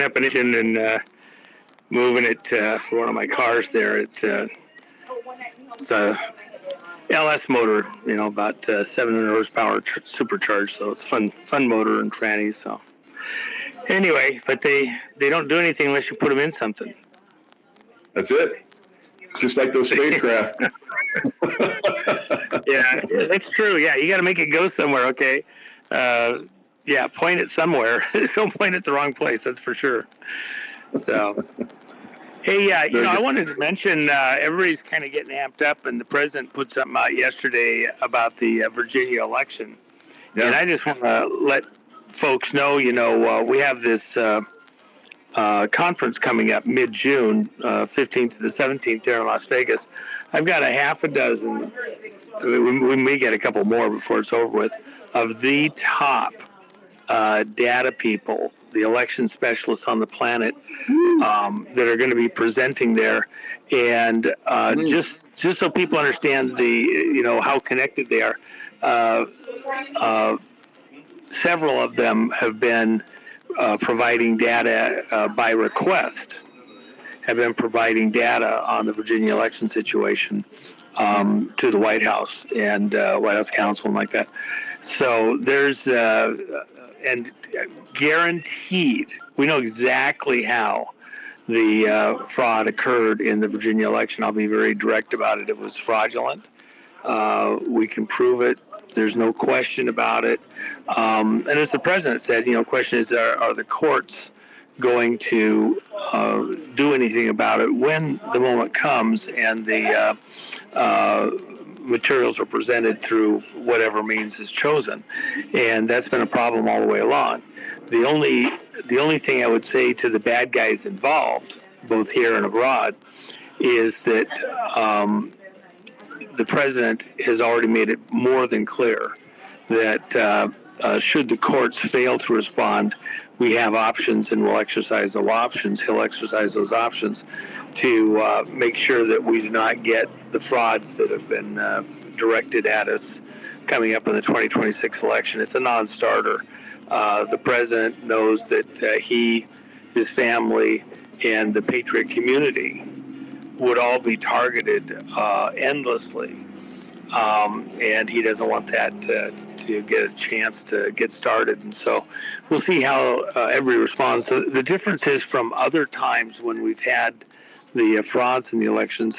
definition and moving it for one of my cars there. It's a LS motor, about 700 horsepower supercharged. So it's fun motor and trannies. So anyway, but they don't do anything unless you put them in something. That's it. Just like those spacecraft. Yeah, that's true. Yeah, you got to make it go somewhere. Okay. Yeah, point it somewhere. Don't point it the wrong place. That's for sure. So, hey, I wanted to mention everybody's kind of getting amped up, and the president put something out yesterday about the Virginia election. Yeah. And I just want to let folks know, we have this conference coming up mid-June, 15th to the 17th there in Las Vegas. I've got a half a dozen, we may get a couple more before it's over with, of the top data people, the election specialists on the planet that are going to be presenting there. And just so people understand how connected they are, several of them have been providing data by request, have been providing data on the Virginia election situation to the White House and White House counsel and like that. So there's, and guaranteed, we know exactly how the fraud occurred in the Virginia election. I'll be very direct about it. It was fraudulent. We can prove it. There's no question about it. And as the president said, question is, are the courts going to do anything about it when the moment comes and the materials are presented through whatever means is chosen? And that's been a problem all the way along. The only thing I would say to the bad guys involved, both here and abroad, is that the president has already made it more than clear that should the courts fail to respond, we have options and we'll exercise those options. He'll exercise those options to make sure that we do not get the frauds that have been directed at us coming up in the 2026 election. It's a non-starter. The president knows that he, his family, and the Patriot community would all be targeted endlessly. And he doesn't want that to get a chance to get started. And so we'll see how everybody responds. So the difference is from other times when we've had the frauds in the elections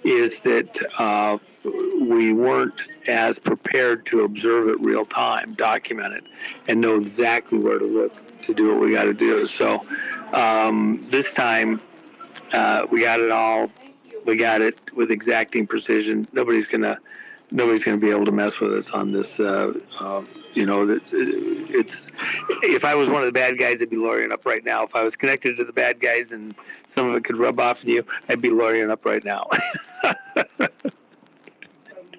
is that we weren't as prepared to observe it real time, document it, and know exactly where to look to do what we got to do. So this time we got it all. We got it with exacting precision. Nobody's gonna be able to mess with us on this. It's if I was one of the bad guys, I'd be lawyering up right now. If I was connected to the bad guys and some of it could rub off on you, I'd be lawyering up right now.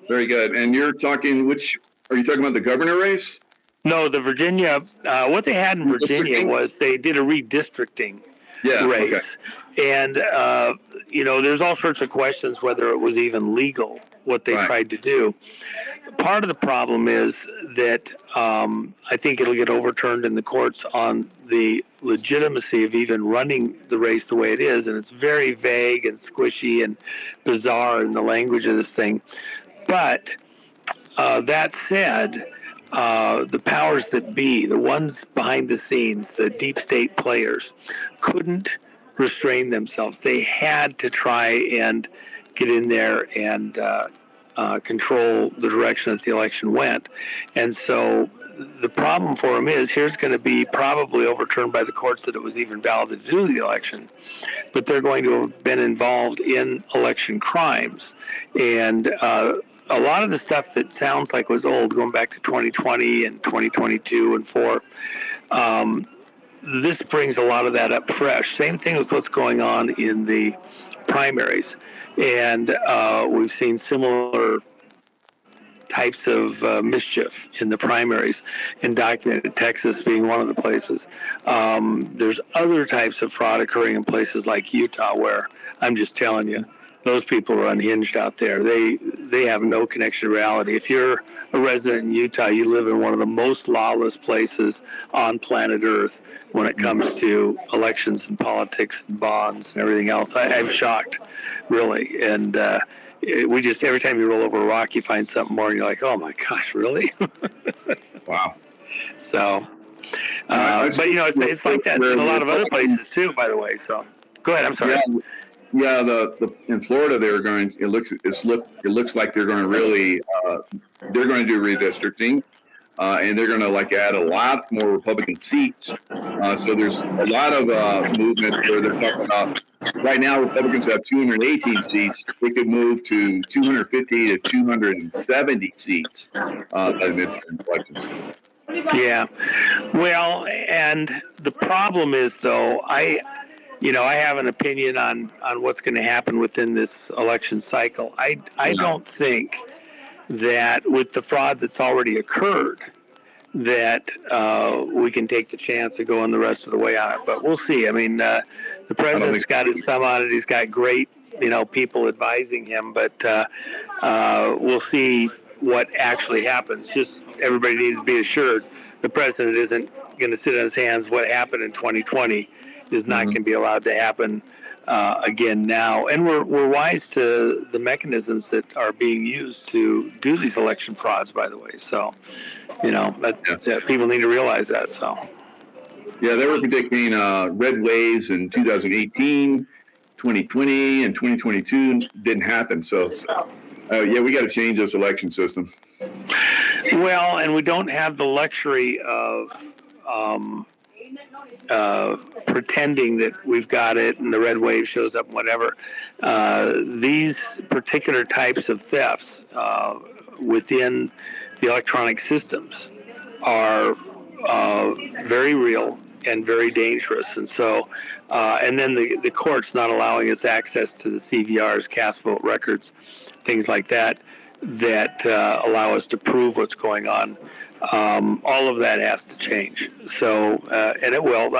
Very good. And are you talking about the governor race? No, the Virginia. What they had in Virginia was they did a redistricting race. Okay. And, there's all sorts of questions whether it was even legal, what they tried to do. Part of the problem is that I think it'll get overturned in the courts on the legitimacy of even running the race the way it is. And it's very vague and squishy and bizarre in the language of this thing. But that said, the powers that be, the ones behind the scenes, the deep state players, couldn't restrain themselves. They had to try and get in there and control the direction that the election went. And so the problem for them is here's going to be probably overturned by the courts that it was even valid to do the election, but they're going to have been involved in election crimes. And a lot of the stuff that sounds like was old, going back to 2020 and 2022 and 4, this brings a lot of that up fresh. Same thing with what's going on in the primaries. And we've seen similar types of mischief in the primaries, and documented Texas being one of the places. There's other types of fraud occurring in places like Utah where I'm just telling you, those people are unhinged out there. They have no connection to reality. If you're a resident in Utah, you live in one of the most lawless places on planet Earth when it comes to elections and politics and bonds and everything else. I'm shocked, really. And we just, every time you roll over a rock, you find something more, and you're like, oh my gosh, really? Wow. So, but it's like that in a lot of other places too, by the way. So, go ahead. I'm sorry. Yeah. The in Florida they're going. It looks like they're going to really they're going to do redistricting, and they're going to add a lot more Republican seats. So there's a lot of movement where they're talking about. Right now, Republicans have 218 seats. They could move to 250 to 270 seats by the midterm elections. Yeah. Well, and the problem is, though, I have an opinion on what's going to happen within this election cycle. I don't think that with the fraud that's already occurred, that we can take the chance of going the rest of the way on it. But we'll see. I mean, the president's got his thumb on it. He's got great, people advising him. But we'll see what actually happens. Just everybody needs to be assured the president isn't going to sit on his hands. What happened in 2020 is not going to be allowed to happen again now. And we're wise to the mechanisms that are being used to do these election frauds, by the way. So, people need to realize that. So, yeah, they were predicting red waves in 2018, 2020, and 2022 didn't happen. So, we got to change this election system. Well, and we don't have the luxury of pretending that we've got it and the red wave shows up, whatever. These particular types of thefts within the electronic systems are very real and very dangerous. And so, and then the courts not allowing us access to the CVRs, cast vote records, things like that, that allow us to prove what's going on. All of that has to change. So, and it will.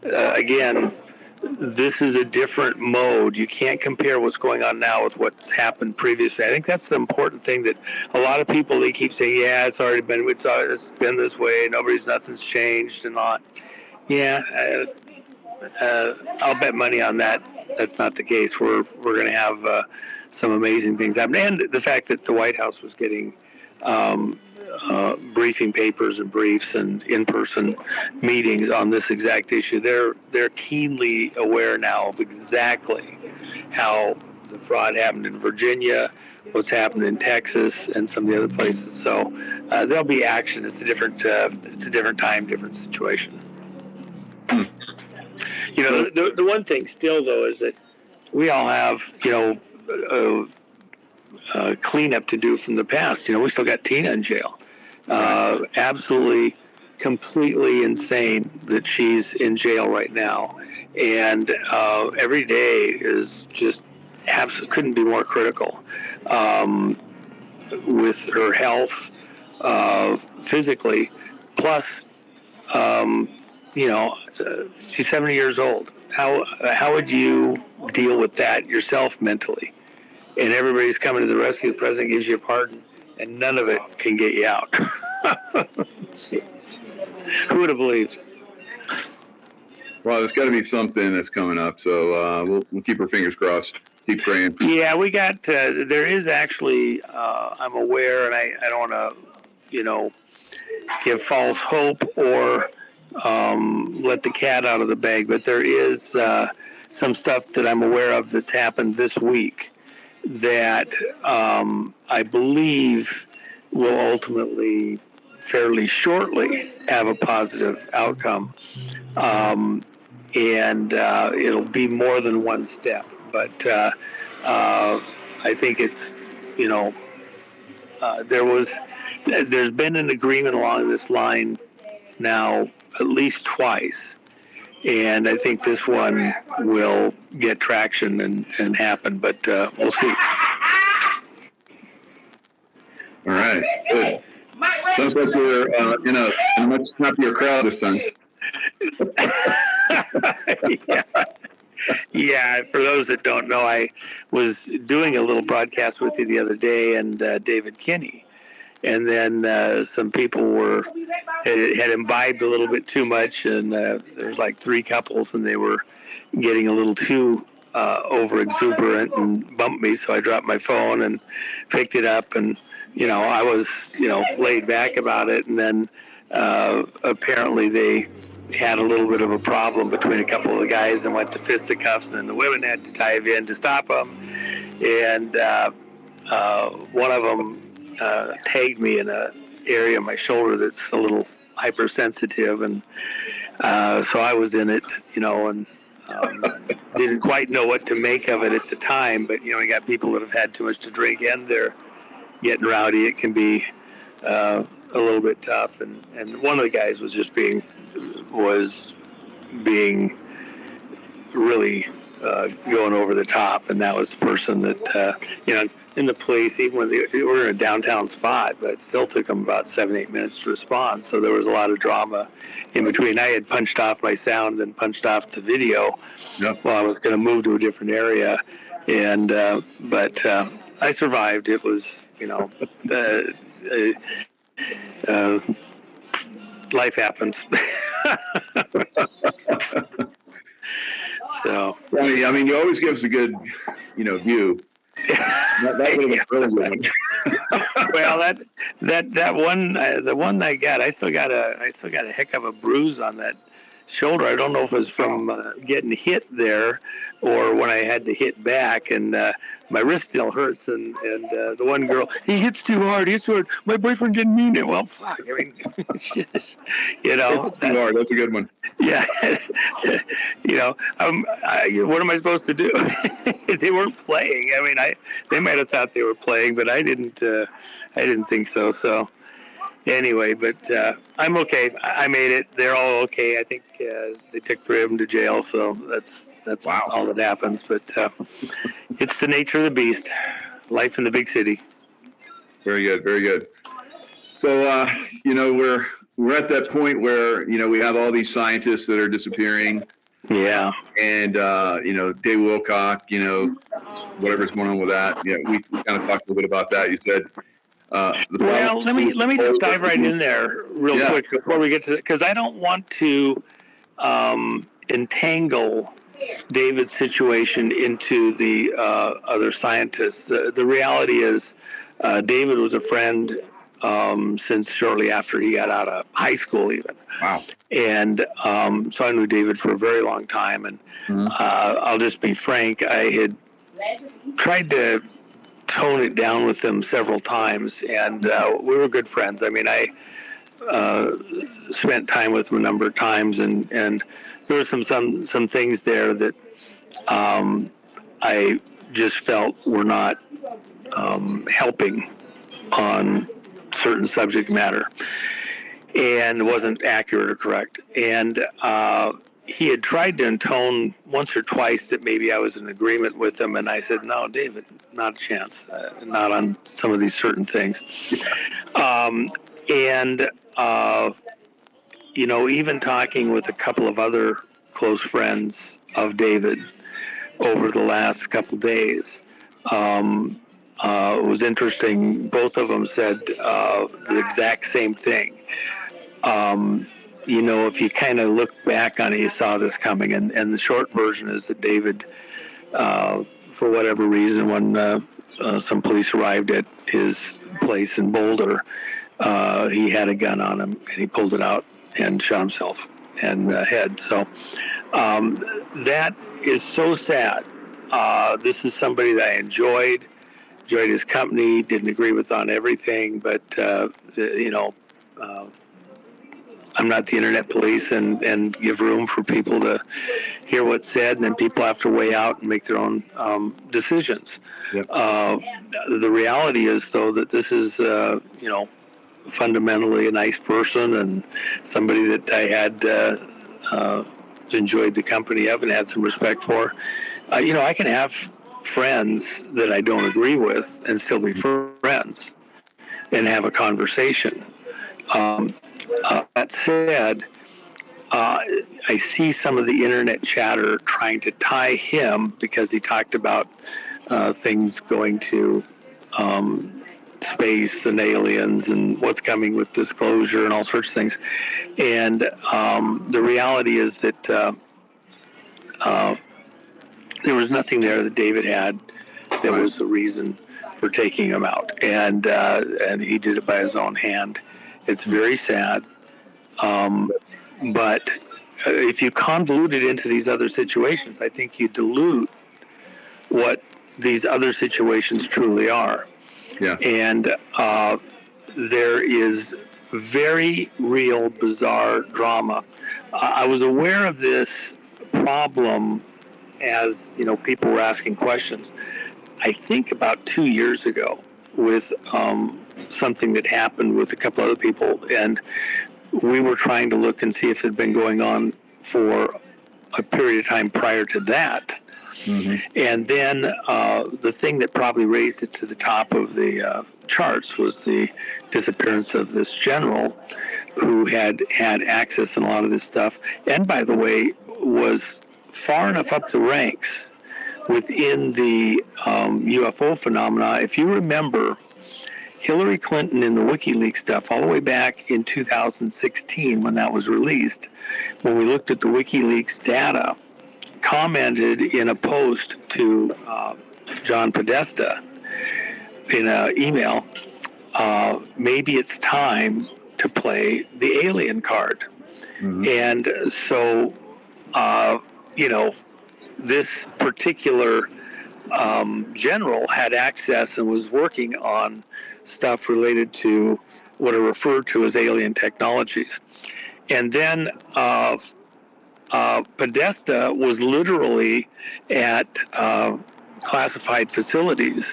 Again, this is a different mode. You can't compare what's going on now with what's happened previously. I think that's the important thing that a lot of people, they keep saying, yeah, it's been this way. Nothing's changed and all. Yeah, I'll bet money on that. That's not the case. We're going to have some amazing things happen. And the fact that the White House was getting briefing papers and briefs and in-person meetings on this exact issue. They're keenly aware now of exactly how the fraud happened in Virginia, what's happened in Texas, and some of the other places. So there'll be action. It's a different time, different situation. The one thing still though is that we all have cleanup to do from the past. We still got Tina in jail. Absolutely, completely insane that she's in jail right now, and every day is just absolutely couldn't be more critical with her health physically. Plus, she's 70 years old. How would you deal with that yourself mentally? And everybody's coming to the rescue. The president gives you a pardon, and none of it can get you out. Who would have believed? Well, there's got to be something that's coming up, so we'll keep our fingers crossed. Keep praying. Yeah, we got. There is actually. I'm aware, and I don't want to, give false hope or let the cat out of the bag. But there is some stuff that I'm aware of that's happened this week that I believe will ultimately, fairly shortly, have a positive outcome. And it'll be more than one step. But I think it's, there's been an agreement along this line now at least twice. And I think this one will get traction and happen, but we'll see. All right, good. Sounds like you're in a much snappier crowd this time. Yeah. Yeah, for those that don't know, I was doing a little broadcast with you the other day, and David Kinney, and then some people had imbibed a little bit too much, and there was like three couples, and they were getting a little too over exuberant and bumped me, so I dropped my phone and picked it up, and I was laid back about it, and then apparently they had a little bit of a problem between a couple of the guys and went to fisticuffs, and then the women had to dive in to stop them, and one of them tagged me in an area of my shoulder that's a little hypersensitive, and so I was in it, and didn't quite know what to make of it at the time, but you got people that have had too much to drink and they're getting rowdy. It can be a little bit tough, and one of the guys was being really going over the top, and that was the person that in the police, even when they were in a downtown spot, but it still took them about 7-8 minutes to respond. So there was a lot of drama in between. I had punched off my sound and punched off the video. Yep. While I was going to move to a different area, and but I survived. It was life happens. So. Funny. I mean, you always give us a good, view. That would have been a really good one. Well, that one, the one I got, I still got a heck of a bruise on that shoulder. I don't know if it was from getting hit there or when I had to hit back, and my wrist still hurts. And the one girl, he hits too hard. My boyfriend didn't mean it. Well, fuck. I mean, Hits too hard. That's a good one. Yeah. What am I supposed to do? They weren't playing. I mean, they might have thought they were playing, but I didn't think so. So. Anyway, but I'm okay. I made it. They're all okay. I think they took 3 of them to jail, so that's wow. all that happens. But it's the nature of the beast. Life in the big city. Very good, very good. So we're at that point where we have all these scientists that are disappearing. Yeah. And Dave Wilcock, whatever's going on with that. Yeah, we kind of talked a little bit about that. You said. Well, let me just dive right in there real quick before we get to it, because I don't want to entangle David's situation into the other scientists. The reality is, David was a friend since shortly after he got out of high school, even. Wow. And so I knew David for a very long time, and I'll just be frank. I had tried to tone it down with him several times, and we were good friends. I mean, I spent time with him a number of times, and there were some things there that I just felt were not helping on certain subject matter, and wasn't accurate or correct. And he had tried to intone once or twice that maybe I was in agreement with him, and I said, no, David, not a chance, not on some of these certain things. Even talking with a couple of other close friends of David over the last couple of days, it was interesting. Both of them said the exact same thing. If you kind of look back on it, you saw this coming. And the short version is that David, for whatever reason, when some police arrived at his place in Boulder, he had a gun on him, and he pulled it out and shot himself in the head. So that is so sad. This is somebody that I enjoyed his company, didn't agree with on everything, but, I'm not the internet police and give room for people to hear what's said, and then people have to weigh out and make their own decisions. Yep. The reality is, though, that this is, fundamentally a nice person and somebody that I had enjoyed the company of and had some respect for. I can have friends that I don't agree with and still be friends and have a conversation. That said, I see some of the internet chatter trying to tie him, because he talked about things going to space and aliens and what's coming with disclosure and all sorts of things. And the reality is that there was nothing there that David had that was the reason for taking him out, and he did it by his own hand. It's very sad, but if you convolute it into these other situations, I think you dilute what these other situations truly are. Yeah. And there is very real, bizarre drama. I was aware of this problem as, people were asking questions. I think about 2 years ago with something that happened with a couple other people, and we were trying to look and see if it had been going on for a period of time prior to that. Mm-hmm. And then the thing that probably raised it to the top of the charts was the disappearance of this general who had access in a lot of this stuff, and by the way, was far enough up the ranks within the UFO phenomena. If you remember, Hillary Clinton in the WikiLeaks stuff, all the way back in 2016 when that was released, when we looked at the WikiLeaks data, commented in a post to John Podesta in an email, maybe it's time to play the alien card. Mm-hmm. And so, this particular general had access and was working on stuff related to what are referred to as alien technologies. And then Podesta was literally at classified facilities,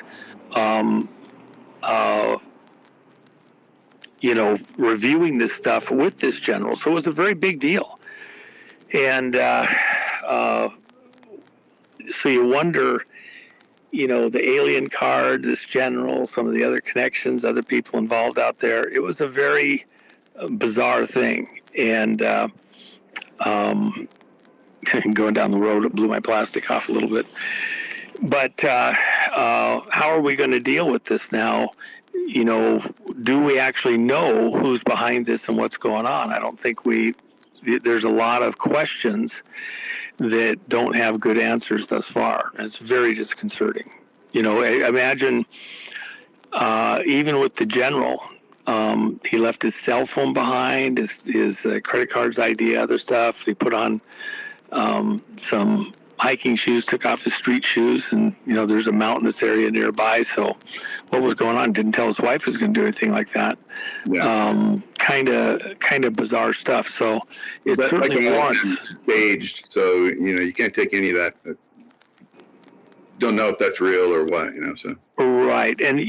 reviewing this stuff with this general. So it was a very big deal. And so you wonder, the alien card, this general, some of the other connections, other people involved out there. It was a very bizarre thing. And going down the road, it blew my plastic off a little bit. But how are we going to deal with this now? Do we actually know who's behind this and what's going on? I don't think there's a lot of questions that don't have good answers thus far. And it's very disconcerting. Imagine even with the general, he left his cell phone behind, his credit cards, ID, other stuff. He put on some hiking shoes, took off his street shoes, and there's a mountainous area nearby. So what was going on? Didn't tell his wife he was going to do anything like that. Yeah. Kind of bizarre stuff. So it's certainly warrants staged. So you can't take any of that. Don't know if that's real or what. So right. And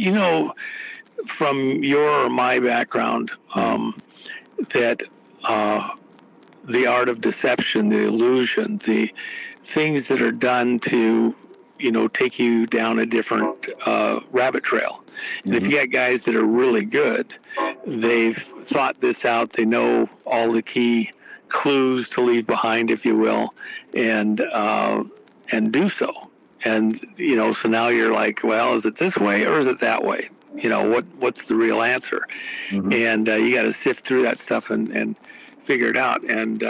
from your or my background, that the art of deception, the illusion, the things that are done to, take you down a different rabbit trail. And if you got guys that are really good, they've thought this out. They know all the key clues to leave behind, if you will, and do so. And so now you're like, well, is it this way or is it that way? What's the real answer? Mm-hmm. And you got to sift through that stuff and figure it out. And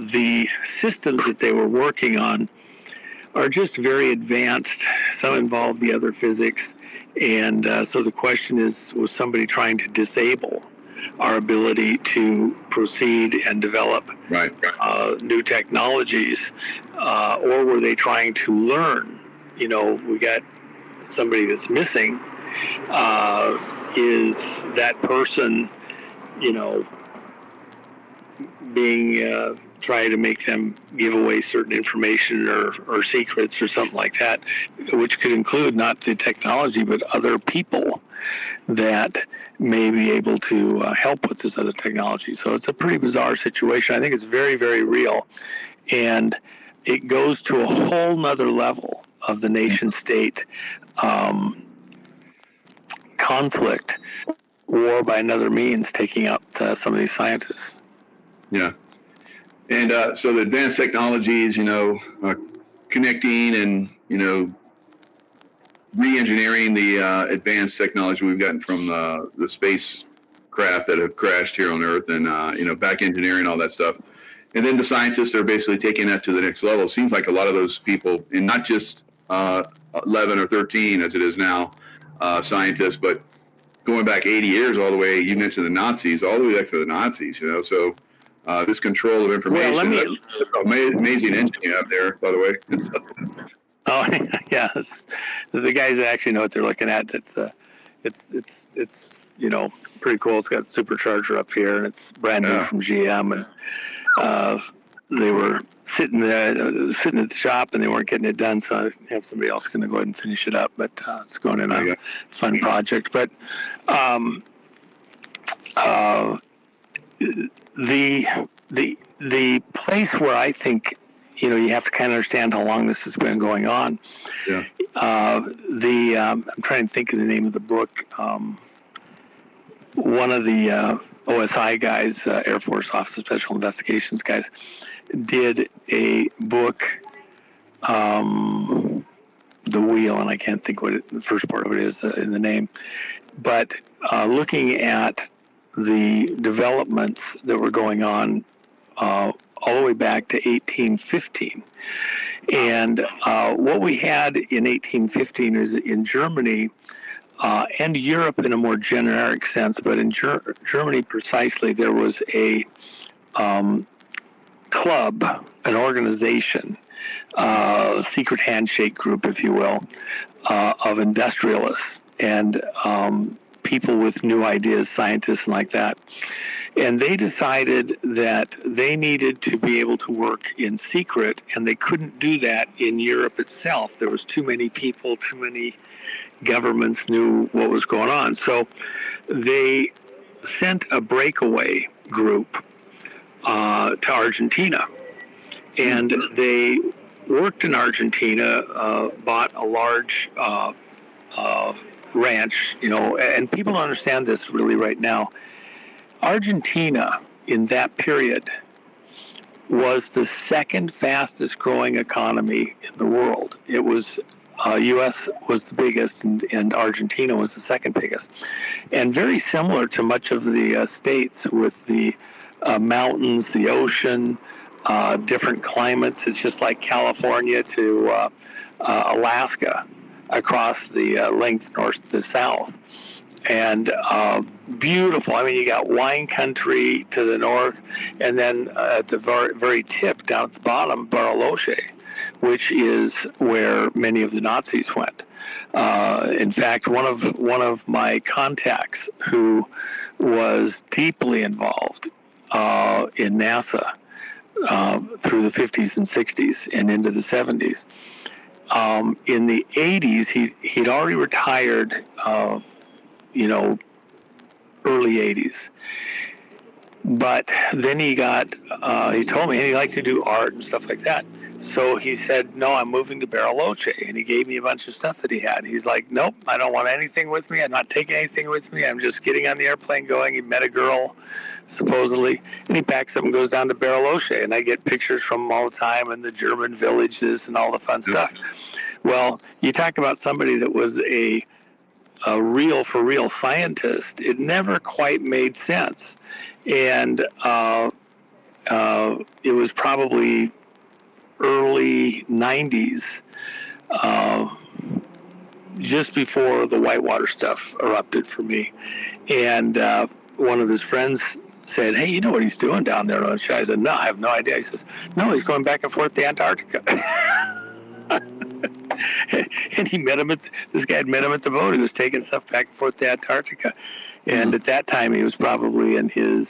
the systems that they were working on are just very advanced. Some involve the other physics. And so the question is, was somebody trying to disable our ability to proceed and develop new technologies? Or were they trying to learn? We got somebody that's missing. Is that person, being trying to make them give away certain information or secrets or something like that, which could include not the technology but other people that may be able to help with this other technology. So it's a pretty bizarre situation. I think it's very, very real, and it goes to a whole nother level of the nation state conflict, war by another means, taking out some of these scientists. Yeah. And so the advanced technologies, connecting and, re-engineering the advanced technology we've gotten from the spacecraft that have crashed here on Earth, and back engineering all that stuff, and then the scientists are basically taking that to the next level. It seems like a lot of those people, and not just 11 or 13 as it is now, scientists, but going back 80 years all the way. You mentioned the Nazis, all the way back to the Nazis. So this control of information. Well, amazing engine you have there, by the way. Oh yeah, the guys that actually know what they're looking at. It's pretty cool. It's got a supercharger up here, and it's brand new from GM. And they were sitting at the shop, and they weren't getting it done, so I have somebody else going to go ahead and finish it up. But it's going in a fun project. But the place where I think you have to kind of understand how long this has been going on. Yeah. I'm trying to think of the name of the book. One of the OSI guys, Air Force Office of Special Investigations guys, did a book, The Wheel, and I can't think what the first part of it is in the name, but looking at the developments that were going on all the way back to 1815. And what we had in 1815 is in Germany and Europe in a more generic sense, but in Germany precisely, there was a club, an organization, secret handshake group, if you will, of industrialists and people with new ideas, scientists and like that. And they decided that they needed to be able to work in secret, and they couldn't do that in Europe itself. There was too many people, too many governments knew what was going on. So they sent a breakaway group to Argentina. And they worked in Argentina, bought a large ranch, and people don't understand this really right now. Argentina, in that period, was the second fastest growing economy in the world. It was U.S. was the biggest, and Argentina was the second biggest. And very similar to much of the states with the mountains, the ocean, different climates. It's just like California to Alaska across the length north to south. And beautiful. I mean, you got wine country to the north, and then at the very tip, down at the bottom, Bariloche, which is where many of the Nazis went. In fact, one of my contacts who was deeply involved in NASA through the 50s and 60s and into the 70s, in the 80s, he'd already retired. Early 80s. But then he told me, and he liked to do art and stuff like that. So he said, no, I'm moving to Bariloche. And he gave me a bunch of stuff that he had. He's like, nope, I don't want anything with me. I'm not taking anything with me. I'm just getting on the airplane going. He met a girl, supposedly, and he packs up and goes down to Bariloche. And I get pictures from him all the time and the German villages and all the fun stuff. Well, you talk about somebody that was a real for real scientist. It never quite made sense, and it was probably early 90s, just before the Whitewater stuff erupted for me. And one of his friends said, hey, you know what he's doing down there on the show? I said, no, I have no idea. He says, no, he's going back and forth to Antarctica. And this guy had met him at the boat. He was taking stuff back and forth to Antarctica. And at that time, he was probably in his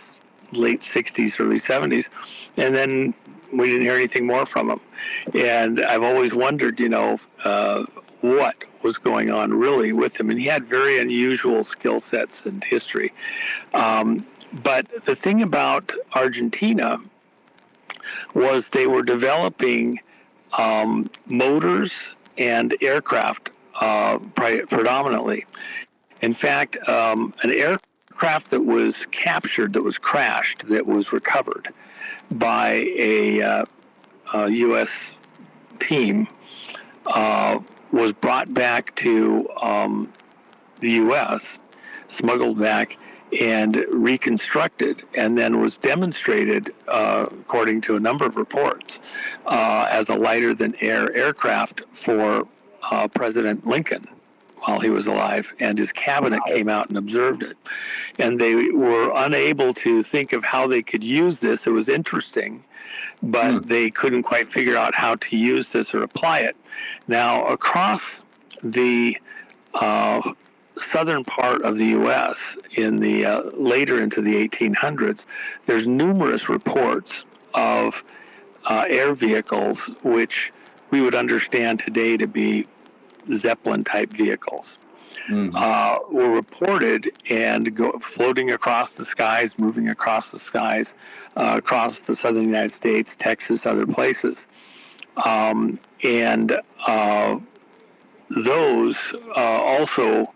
late 60s, early 70s. And then we didn't hear anything more from him. And I've always wondered, what was going on really with him. And he had very unusual skill sets and history. But the thing about Argentina was they were developing motors and aircraft predominantly. In fact, an aircraft that was captured, that was crashed, that was recovered, by a U.S. team was brought back to the U.S., smuggled back, and reconstructed, and then was demonstrated, according to a number of reports, as a lighter-than-air aircraft for President Lincoln while he was alive, and his cabinet came out and observed it. And they were unable to think of how they could use this. It was interesting, but they couldn't quite figure out how to use this or apply it. Now, across the southern part of the U.S. in the later into the 1800s, there's numerous reports of air vehicles which we would understand today to be Zeppelin-type vehicles. Were reported and floating across the skies, moving across the skies, across the southern United States, Texas, other places. And those also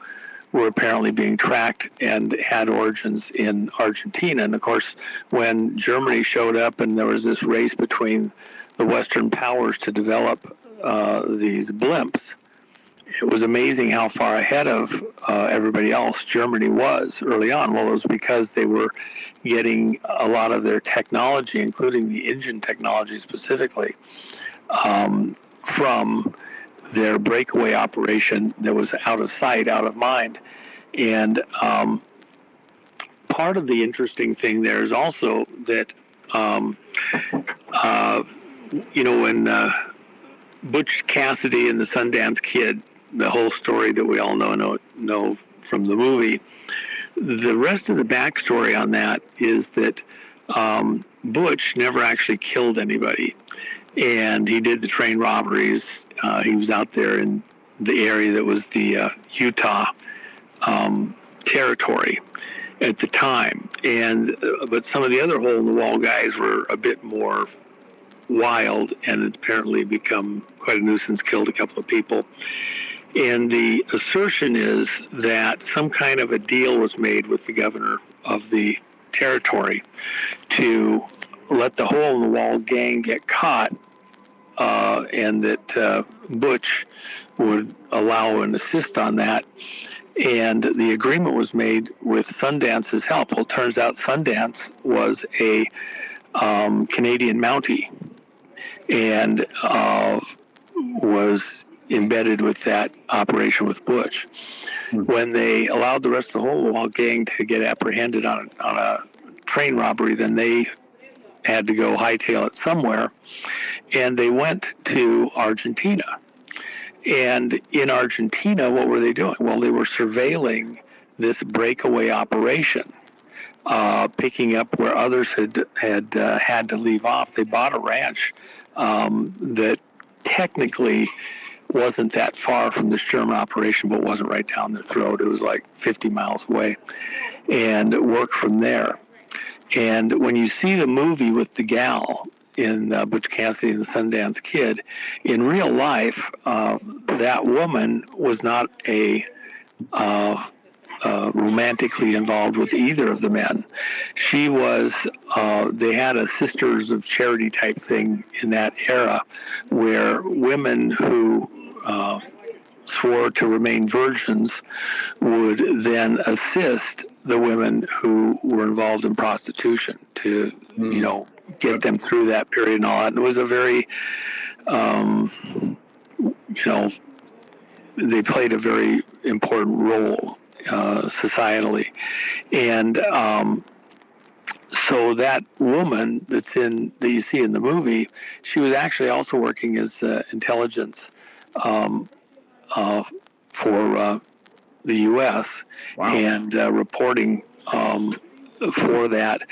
were apparently being tracked and had origins in Argentina. And of course, when Germany showed up and there was this race between the Western powers to develop these blimps, it was amazing how far ahead of everybody else Germany was early on. Well, it was because they were getting a lot of their technology, including the engine technology specifically, from their breakaway operation that was out of sight, out of mind. And part of the interesting thing there is also that, when Butch Cassidy and the Sundance Kid, the whole story that we all know from the movie, the rest of the backstory on that is that Butch never actually killed anybody. And he did the train robberies. He was out there in the area that was the Utah territory at the time. But some of the other hole-in-the-wall guys were a bit more wild and had apparently become quite a nuisance, killed a couple of people. And the assertion is that some kind of a deal was made with the governor of the territory to let the hole-in-the-wall gang get caught, and that Butch would allow and assist on that. And the agreement was made with Sundance's help. Well, it turns out Sundance was a Canadian Mountie and was embedded with that operation with Butch. When they allowed the rest of the hole-in-the-wall gang to get apprehended on a train robbery, then they had to go hightail it somewhere, and they went to Argentina. And in Argentina, what were they doing? Well, they were surveilling this breakaway operation, picking up where others had to leave off. They bought a ranch that technically wasn't that far from this German operation, but wasn't right down their throat. It was like 50 miles away, and worked from there. And when you see the movie with the gal in Butch Cassidy and the Sundance Kid, in real life, that woman was not romantically involved with either of the men. She was, they had a Sisters of Charity type thing in that era where women who swore to remain virgins would then assist the women who were involved in prostitution to, get them through that period and all that. And it was a very, they played a very important role societally. And so that woman that you see in the movie, she was actually also working as intelligence for the U.S. Wow. And reporting for that,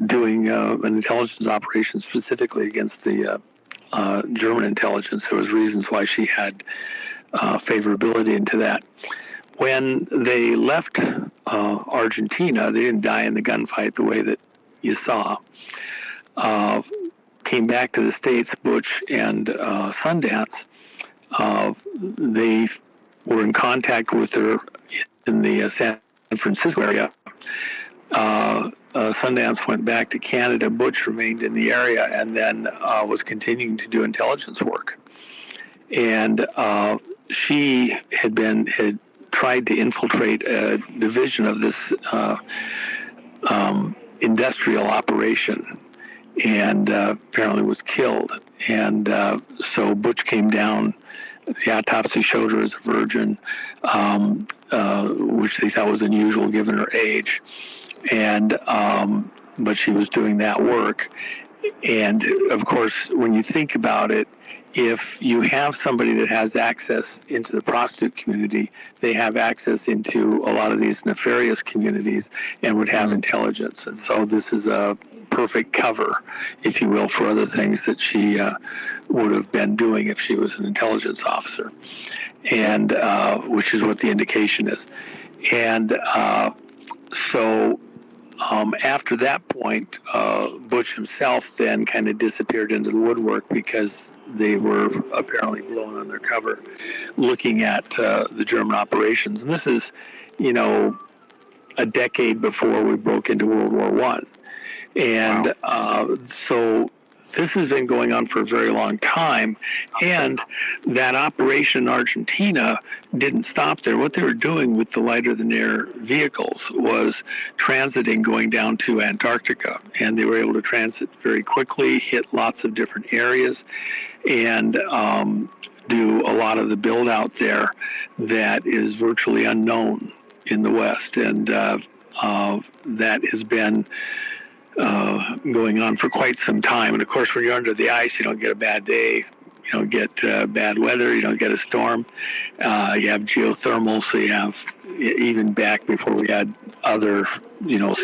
doing an intelligence operation specifically against the German intelligence. There was reasons why she had favorability into that. When they left Argentina, they didn't die in the gunfight the way that you saw. Came back to the States, Butch and Sundance. They were in contact with her in the San Francisco area. Sundance went back to Canada, Butch remained in the area and then was continuing to do intelligence work. And she had tried to infiltrate a division of this industrial operation, and apparently was killed. And so Butch came down. The autopsy showed her as a virgin, which they thought was unusual given her age. And but she was doing that work. And of course, when you think about it, if you have somebody that has access into the prostitute community, they have access into a lot of these nefarious communities and would have intelligence. And so this is a perfect cover, if you will, for other things that she would have been doing if she was an intelligence officer, and which is what the indication is. And so after that point, Butch himself then kind of disappeared into the woodwork because they were apparently blown on their cover looking at the German operations. And this is, a decade before we broke into World War I. And so this has been going on for a very long time. And that operation in Argentina didn't stop there. What they were doing with the lighter-than-air vehicles was transiting, going down to Antarctica. And they were able to transit very quickly, hit lots of different areas, and do a lot of the build out there that is virtually unknown in the West. And that has been going on for quite some time. And of course, when you're under the ice, you don't get a bad day, you don't get bad weather, you don't get a storm. You have geothermal, so you have, even back before we had other,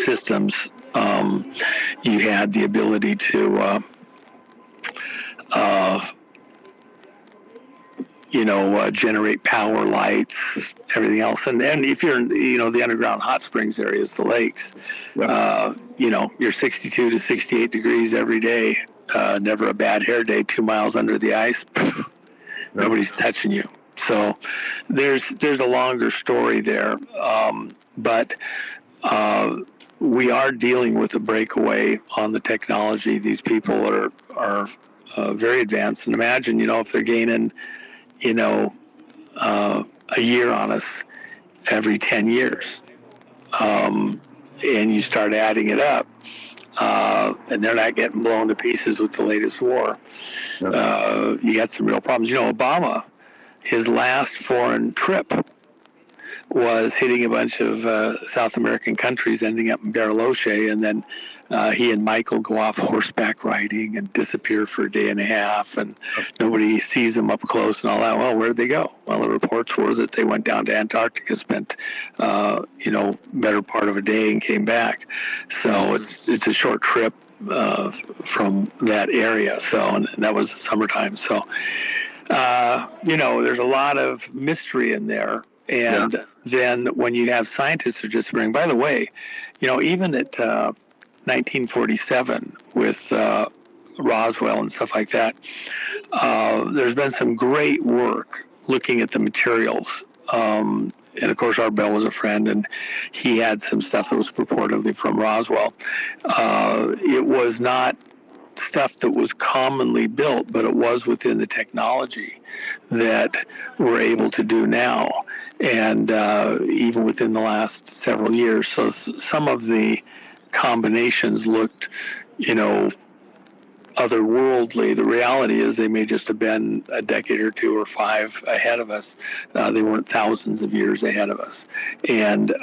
systems, you had the ability to generate power, lights, everything else. And if you're in, the underground hot springs areas, the lakes, you're 62 to 68 degrees every day. Never a bad hair day, 2 miles under the ice. Nobody's touching you. So there's a longer story there. But we are dealing with a breakaway on the technology. These people are very advanced. And imagine, if they're gaining, a year on us every 10 years. And you start adding it up, and they're not getting blown to pieces with the latest war. You got some real problems. Obama, his last foreign trip was hitting a bunch of South American countries, ending up in Bariloche, and then he and Michael go off horseback riding and disappear for a day and a half, and nobody sees them up close and all that. Well, where'd they go? Well, the reports were that they went down to Antarctica, spent, better part of a day and came back. So it's a short trip from that area. So, and that was summertime. So, there's a lot of mystery in there. And then when you have scientists who just bring, by the way, even at 1947 with Roswell and stuff like that, there's been some great work looking at the materials. And of course, Art Bell was a friend, and he had some stuff that was purportedly from Roswell. It was not stuff that was commonly built, but it was within the technology that we're able to do now, and even within the last several years. So some of the combinations looked, otherworldly. The reality is they may just have been a decade or 2 or 5 ahead of us. They weren't thousands of years ahead of us, and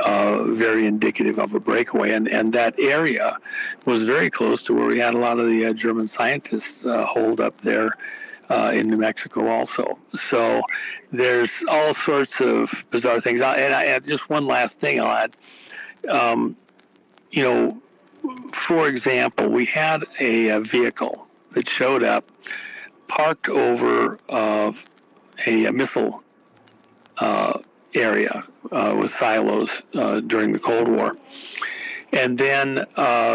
very indicative of a breakaway. And that area was very close to where we had a lot of the German scientists holed up there in New Mexico also. So there's all sorts of bizarre things. And just one last thing I'll add. For example, we had a vehicle that showed up, parked over a missile area with silos during the Cold War. And then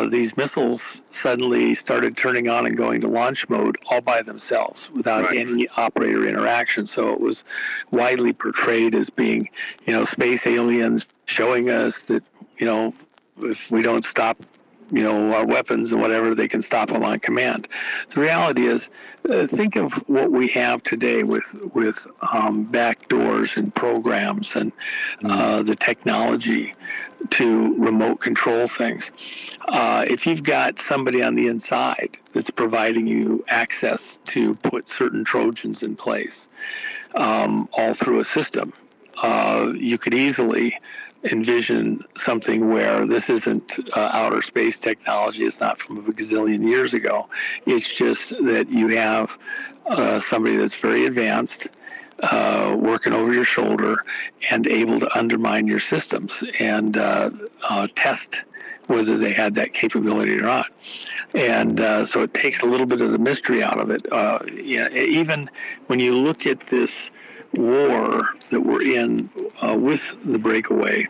these missiles suddenly started turning on and going to launch mode all by themselves without any operator interaction. So it was widely portrayed as being, space aliens showing us that, if we don't stop weapons and whatever, they can stop them on command. The reality is, think of what we have today with backdoors and programs and the technology to remote control things. If you've got somebody on the inside that's providing you access to put certain Trojans in place, all through a system, you could easily envision something where this isn't outer space technology. It's not from a gazillion years ago. It's just that you have somebody that's very advanced, working over your shoulder and able to undermine your systems and test whether they had that capability or not. And so it takes a little bit of the mystery out of it. Even when you look at this war that we're in with the breakaway,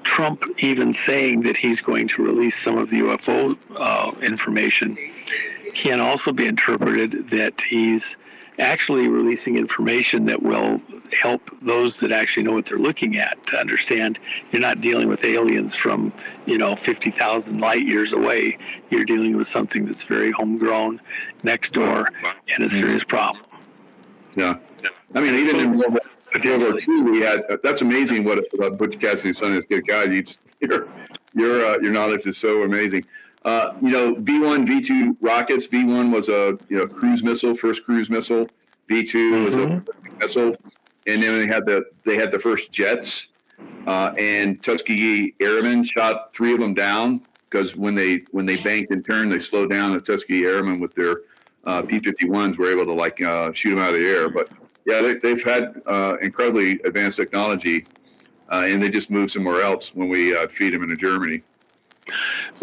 Trump even saying that he's going to release some of the UFO information can also be interpreted that he's actually releasing information that will help those that actually know what they're looking at to understand you're not dealing with aliens from 50,000 light years away. You're dealing with something that's very homegrown next door and a serious problem. Yeah. I mean, even in World War II, we had. That's amazing. What Butch Cassidy's son is. Good God, your knowledge is so amazing. V1, V2 rockets. V1 was a cruise missile, first cruise missile. V2 was a missile, and then they had the first jets. And Tuskegee Airmen shot 3 of them down because when they banked and turned, they slowed down. The Tuskegee Airmen with their P-51s were able to shoot them out of the air. But yeah, they've had incredibly advanced technology, and they just move somewhere else when we feed them into Germany.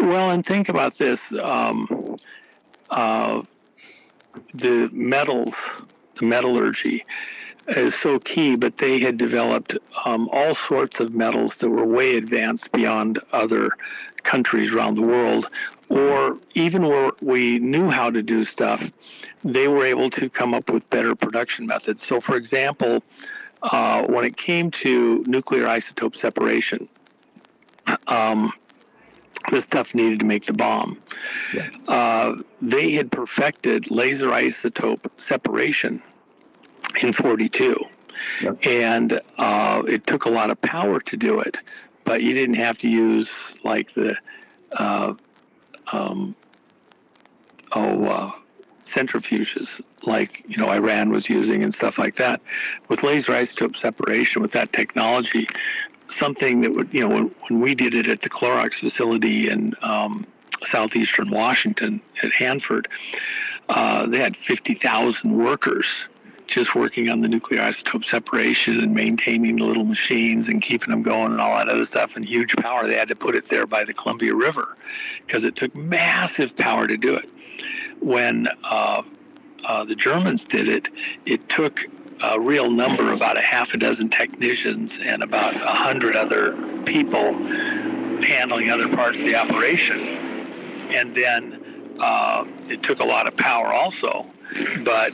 Well, and think about this: the metals, the metallurgy, is so key. But they had developed all sorts of metals that were way advanced beyond other countries around the world, or even where we knew how to do stuff, they were able to come up with better production methods. So, for example, when it came to nuclear isotope separation, the stuff needed to make the bomb. Yeah. They had perfected laser isotope separation in 42. Yep. And it took a lot of power to do it, but you didn't have to use like the centrifuges like Iran was using and stuff like that. With laser isotope separation, with that technology, something that would when we did it at the Clorox facility in southeastern Washington at Hanford, they had 50,000 workers just working on the nuclear isotope separation and maintaining the little machines and keeping them going and all that other stuff, and huge power. They had to put it there by the Columbia River because it took massive power to do it. When the Germans did it, it took a real number, about a half a dozen technicians and about 100 other people handling other parts of the operation. And then it took a lot of power also, but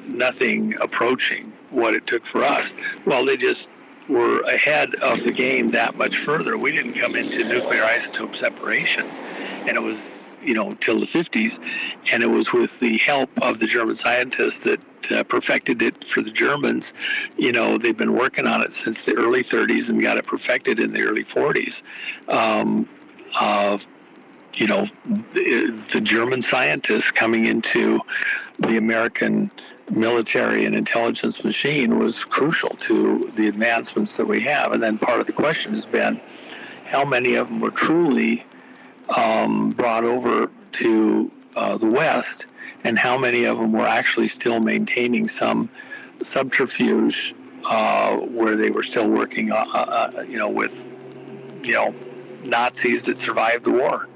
nothing approaching what it took for us. Well, they just were ahead of the game that much further. We didn't come into nuclear isotope separation, and it was till the 50s, and it was with the help of the German scientists that perfected it for the Germans. They've been working on it since the early 30s and got it perfected in the early 40s. The German scientists coming into the American military and intelligence machine was crucial to the advancements that we have. And then part of the question has been how many of them were truly brought over to the West, and how many of them were actually still maintaining some subterfuge where they were still working, with Nazis that survived the war.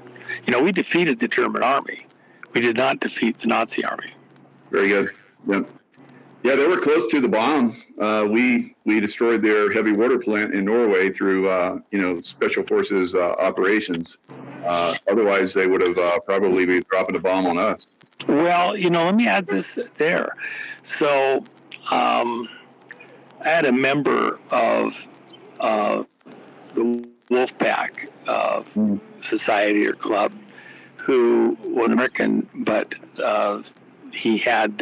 We defeated the German army. We did not defeat the Nazi army. Very good. Yeah, they were close to the bomb. We destroyed their heavy water plant in Norway through special forces operations. Otherwise, they would have probably been dropping a bomb on us. Well, let me add this there. So I had a member of the wolf pack society or club, who was American, but he had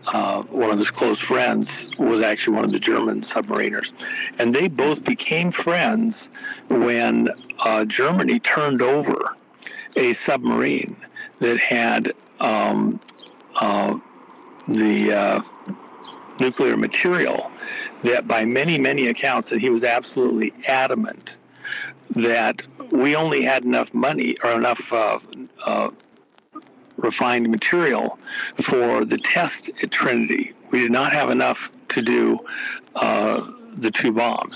one of his close friends was actually one of the German submariners. And they both became friends when Germany turned over a submarine that had the nuclear material that by many, many accounts, and he was absolutely adamant that we only had enough money or enough refined material for the test at Trinity. We did not have enough to do the two bombs.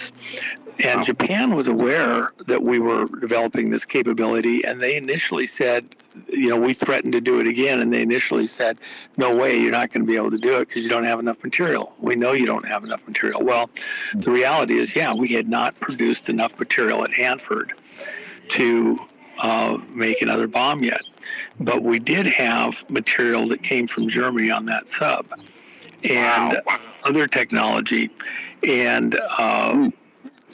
And Japan was aware that we were developing this capability, and they initially said, we threatened to do it again, and they initially said, no way, you're not going to be able to do it because you don't have enough material. We know you don't have enough material. Well, the reality is, we had not produced enough material at Hanford to make another bomb yet. But we did have material that came from Germany on that sub and other technology. And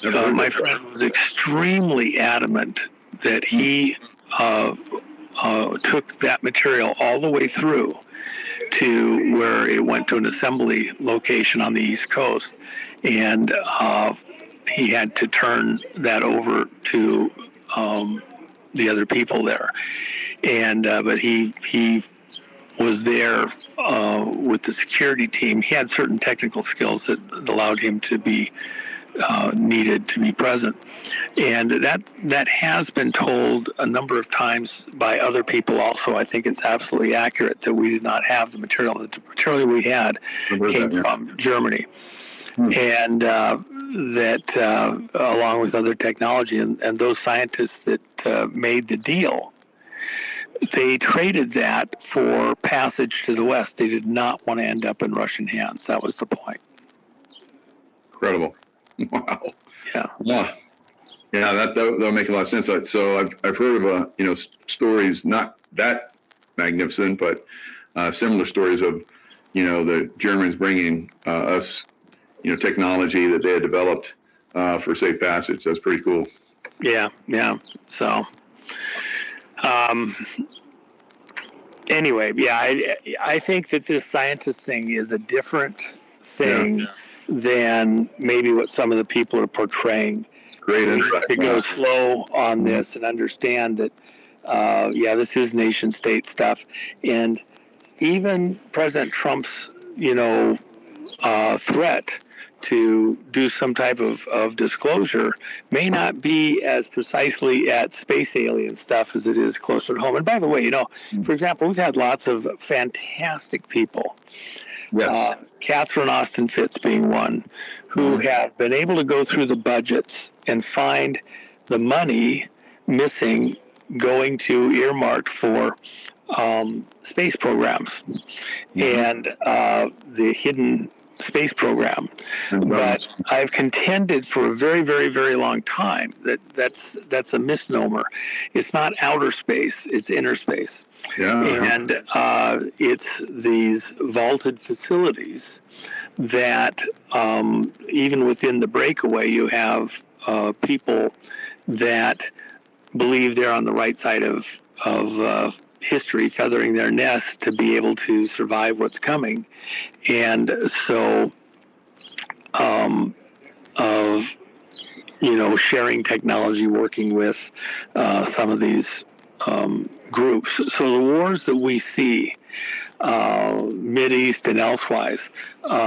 my friend was extremely adamant that he took that material all the way through to where it went to an assembly location on the East Coast. And he had to turn that over to the other people there. And but he was there with the security team. He had certain technical skills that allowed him to be needed to be present. And that has been told a number of times by other people also. I think it's absolutely accurate that we did not have the material. The material we had came from Germany. And that along with other technology and those scientists that made the deal, they traded that for passage to the West. They did not want to end up in Russian hands. That was the point. Incredible. Wow. Yeah. Yeah, that'll make a lot of sense. So I've heard of stories not that magnificent, but similar stories of the Germans bringing us technology that they had developed for safe passage. That's pretty cool. Yeah. So anyway, I think that this scientist thing is a different thing than maybe what some of the people are portraying. Great insight. To go slow on this and understand that, this is nation state stuff. And even President Trump's, threat to do some type of disclosure may not be as precisely at space alien stuff as it is closer to home. And by the way, for example, we've had lots of fantastic people. Yes. Catherine Austin Fitz being one, who have been able to go through the budgets and find the money missing going to earmarked for space programs and the hidden space program. But I've contended for a very, very, very long time that's a misnomer. It's not outer space, it's inner space. Yeah. And it's these vaulted facilities that even within the breakaway, you have people that believe they're on the right side of history, feathering their nest to be able to survive what's coming. And so sharing technology, working with some of these groups. So the wars that we see, Mideast and elsewise,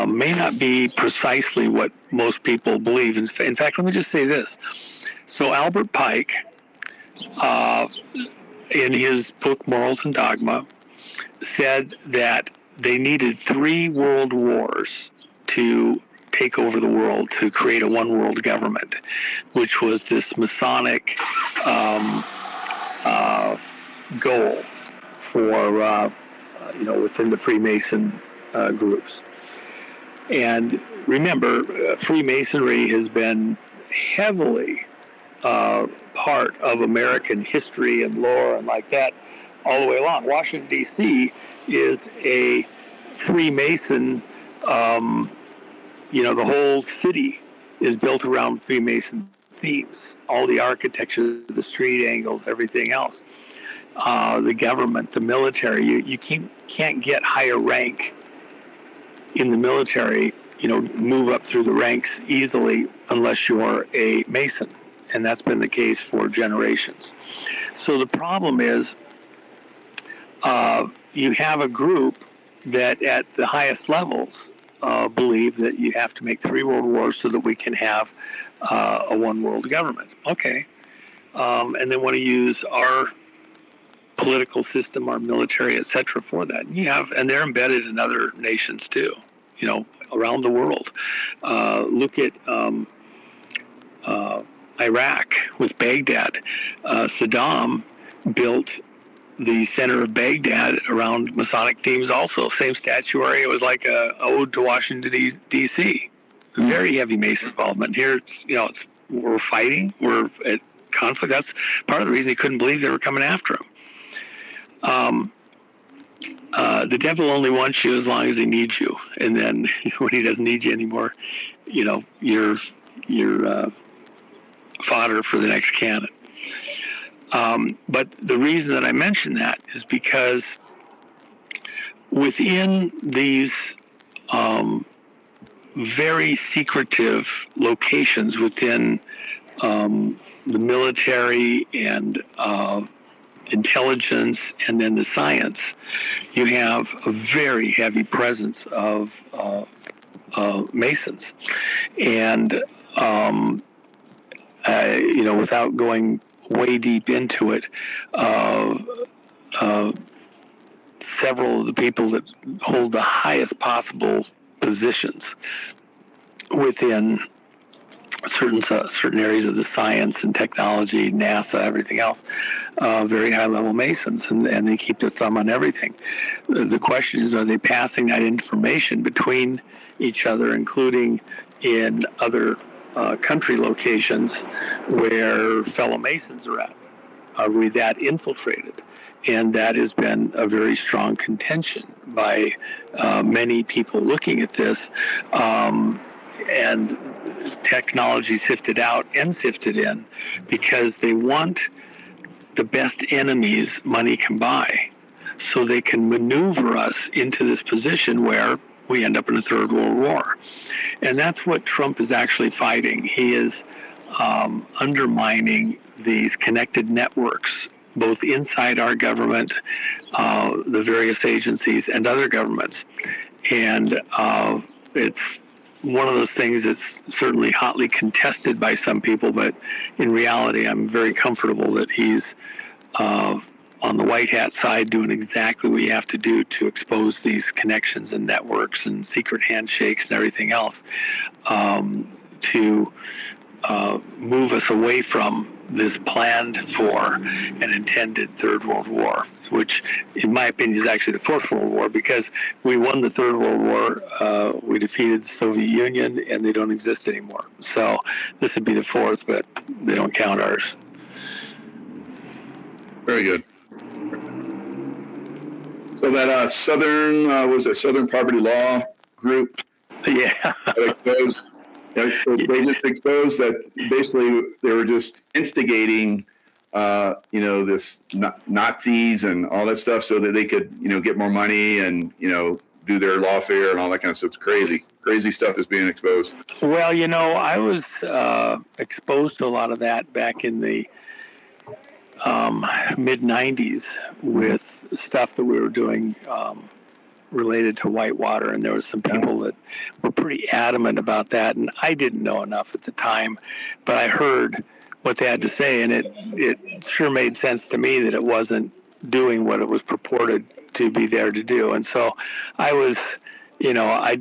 may not be precisely what most people believe. In fact, let me just say this. So Albert Pike, in his book Morals and Dogma, said that they needed 3 world wars to take over the world, to create a one world government, which was this Masonic goal for within the Freemason groups. And remember, Freemasonry has been heavily part of American history and lore and like that all the way along. Washington, D.C. is a Freemason, the whole city is built around Freemason themes, all the architecture, the street angles, everything else. The government, the military, you can't get higher rank in the military, move up through the ranks easily unless you're a Mason. And that's been the case for generations. So the problem is you have a group that at the highest levels believe that you have to make 3 world wars so that we can have a one world government. Okay. And they want to use our political system, our military, etc., for that. And they're embedded in other nations too, around the world. Look at Iraq with Baghdad. Saddam built the center of Baghdad around Masonic themes also. Same statuary. It was like a ode to Washington, D.C. Very heavy Mason involvement. Here, we're fighting. We're at conflict. That's part of the reason he couldn't believe they were coming after him. The devil only wants you as long as he needs you. And then when he doesn't need you anymore, you're fodder for the next cannon. But the reason that I mention that is because within these very secretive locations within the military and intelligence and then the science, you have a very heavy presence of Masons. And, without going way deep into it, several of the people that hold the highest possible positions within certain areas of the science and technology, NASA, everything else, very high level Masons, and they keep their thumb on everything. The question is, are they passing that information between each other, including in other country locations where fellow Masons are at? Are we that infiltrated? And that has been a very strong contention by many people looking at this. And technology sifted out and sifted in because they want the best enemies money can buy, so they can maneuver us into this position where we end up in a third world war. And that's what Trump is actually fighting. He is undermining these connected networks, both inside our government, the various agencies, and other governments. And it's one of those things that's certainly hotly contested by some people, but in reality, I'm very comfortable that he's on the white hat side doing exactly what you have to do to expose these connections and networks and secret handshakes and everything else to move us away from this planned for and intended Third World War, which in my opinion is actually the Fourth World War, because we won the Third World War, we defeated the Soviet Union, and they don't exist anymore. So this would be the fourth, but they don't count ours. Very good. So that Southern Poverty Law group? Yeah. Exposed. They just exposed that basically they were just instigating, this Nazis and all that stuff so that they could, get more money and, do their lawfare and all that kind of stuff. It's crazy stuff that's being exposed. Well, I was exposed to a lot of that back in the mid-'90s with stuff that we were doing related to Whitewater, and there was some people that were pretty adamant about that, and I didn't know enough at the time, but I heard what they had to say, and it sure made sense to me that it wasn't doing what it was purported to be there to do. And so I was, I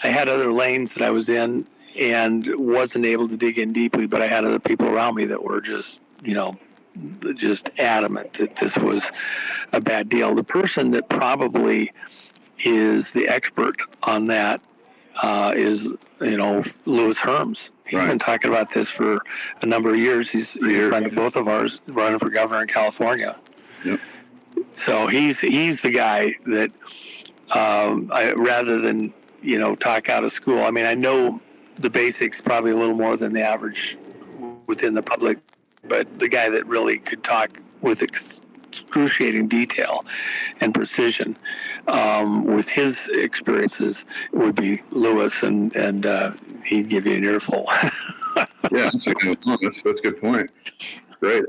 had other lanes that I was in and wasn't able to dig in deeply, but I had other people around me that were just adamant that this was a bad deal. The person that probably is the expert on that is, Louis Herms. He's been talking about this for a number of years. He's a friend of both of ours, running for governor in California. Yep. So he's the guy that, rather than, talk out of school, I mean, I know the basics probably a little more than the average within the public, but the guy that really could talk with excruciating detail and precision with his experiences would be Lewis, and he'd give you an earful. Yeah, that's a good point. Great.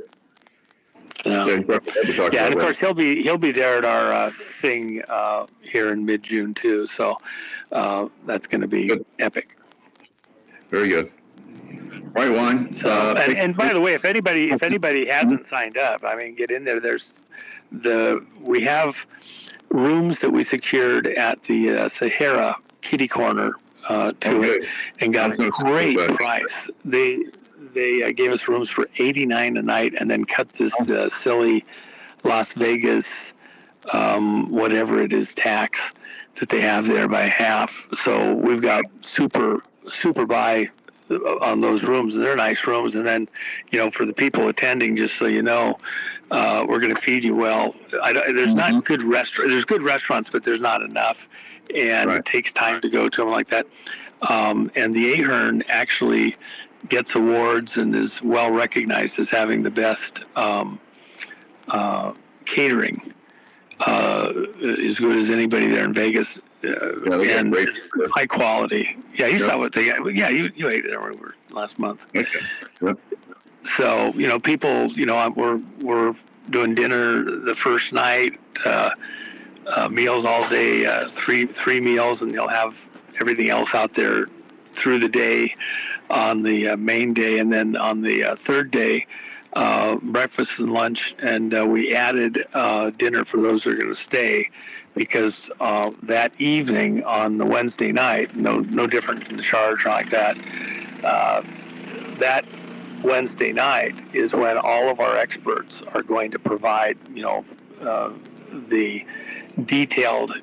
Yeah, and of course he'll be there at our thing here in mid-June too. So that's going to be good. Epic. Very good. All right, Juan. So, and by the way, if anybody hasn't signed up, I mean, get in there. We have rooms that we secured at the Sahara Kitty Corner it, and got a great price. They gave us rooms for $89 a night, and then cut this silly Las Vegas whatever it is tax that they have there by half. So we've got super buy on those rooms, and they're nice rooms. And then, for the people attending, just so you know, we're going to feed you well. There's not good restaurants. There's good restaurants, but there's not enough, and it takes time to go to them like that. And the Ahern actually gets awards and is well recognized as having the best catering, as good as anybody there in Vegas. And high quality. Yeah, you saw what they got. Yeah, you ate it over last month. Okay. Yep. So people, we're doing dinner the first night, meals all day, three meals, and they'll have everything else out there through the day on the main day, and then on the third day, breakfast and lunch, and we added dinner for those who are going to stay. Because that evening on the Wednesday night, no different than the charge or like that, that Wednesday night is when all of our experts are going to provide, the detailed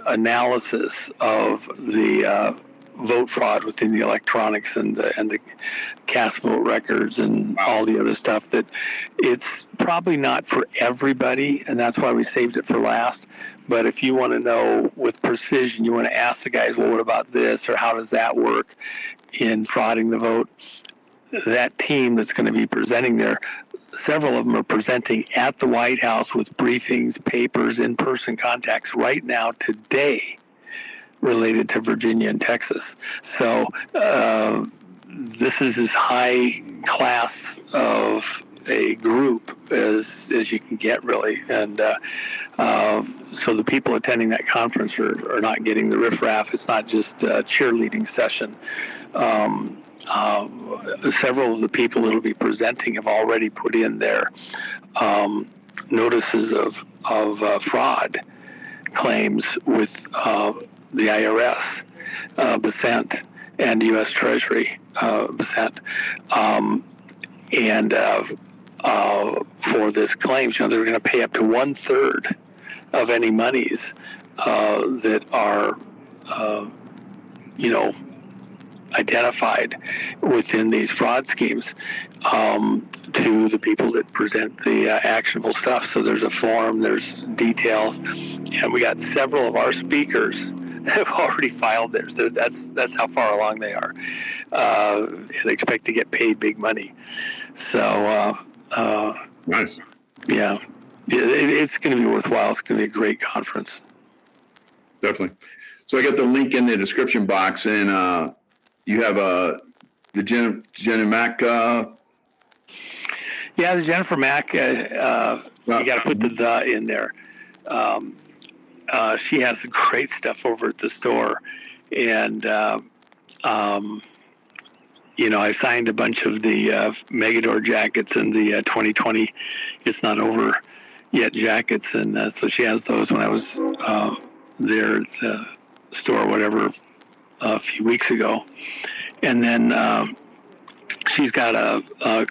analysis of the vote fraud within the electronics and the cast vote records and all the other stuff. That it's probably not for everybody, and that's why we saved it for last. But if you want to know with precision, you want to ask the guys, well, what about this, or how does that work in frauding the vote? That team that's going to be presenting there, several of them are presenting at the White House with briefings, papers, in-person contacts right now today related to Virginia and Texas. So this is as high class of a group as you can get, really. And so the people attending that conference are not getting the riffraff. It's not just a cheerleading session. Several of the people that will be presenting have already put in their notices of fraud claims with the IRS, Becent, and U.S. Treasury, Becent. And for this claims, they're going to pay up to 1/3 of any monies that are, identified within these fraud schemes to the people that present the actionable stuff. So there's a form, there's details, and we got several of our speakers have already filed theirs. So that's how far along they are. And expect to get paid big money. So nice. Yeah, it's going to be worthwhile. It's going to be a great conference. Definitely. So I got the link in the description box, and you have the Jen and Mac. Yeah, the Jennifer Mack. You got to put the in there. She has great stuff over at the store, and I signed a bunch of the Megador jackets and the 2020 It's Not Over Yet jackets, and so she has those. When I was there at the store, whatever, a few weeks ago, and then she's got a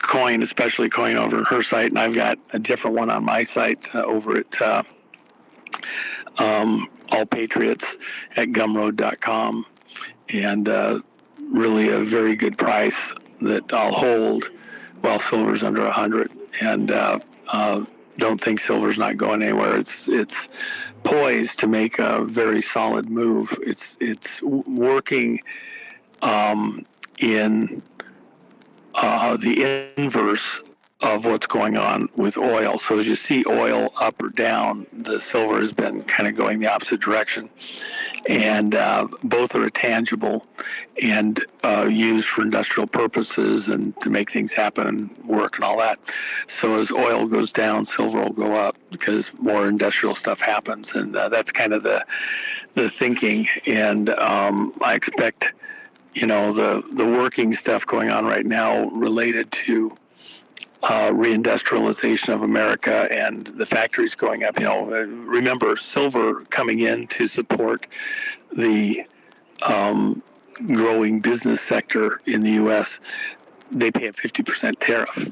coin, a specialty coin, over on her site, and I've got a different one on my site over at All Patriots at gumroad.com, and really a very good price that I'll hold while silver's under 100, and don't think silver's not going anywhere. It's poised to make a very solid move. It's working in the inverse of what's going on with oil. So as you see oil up or down, the silver has been kind of going the opposite direction. And both are tangible and used for industrial purposes and to make things happen and work and all that. So as oil goes down, silver will go up because more industrial stuff happens. And that's kind of the thinking. And I expect, the working stuff going on right now related to reindustrialization of America and the factories going up. Remember silver coming in to support the growing business sector in the U.S. They pay a 50% tariff.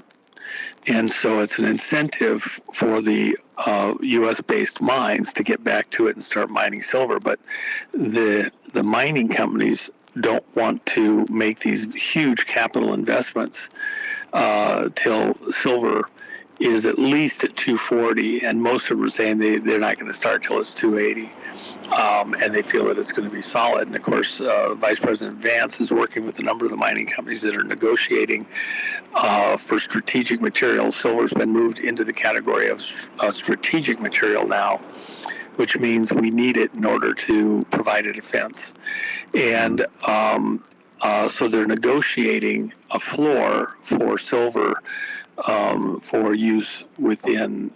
And so it's an incentive for the U.S.-based mines to get back to it and start mining silver. But the mining companies don't want to make these huge capital investments till silver is at least at 240, and most of them are saying they're not going to start till it's 280, and they feel that it's going to be solid. And of course, Vice President Vance is working with a number of the mining companies that are negotiating for strategic materials. Silver's been moved into the category of strategic material now, which means we need it in order to provide a defense. And so they're negotiating a floor for silver for use within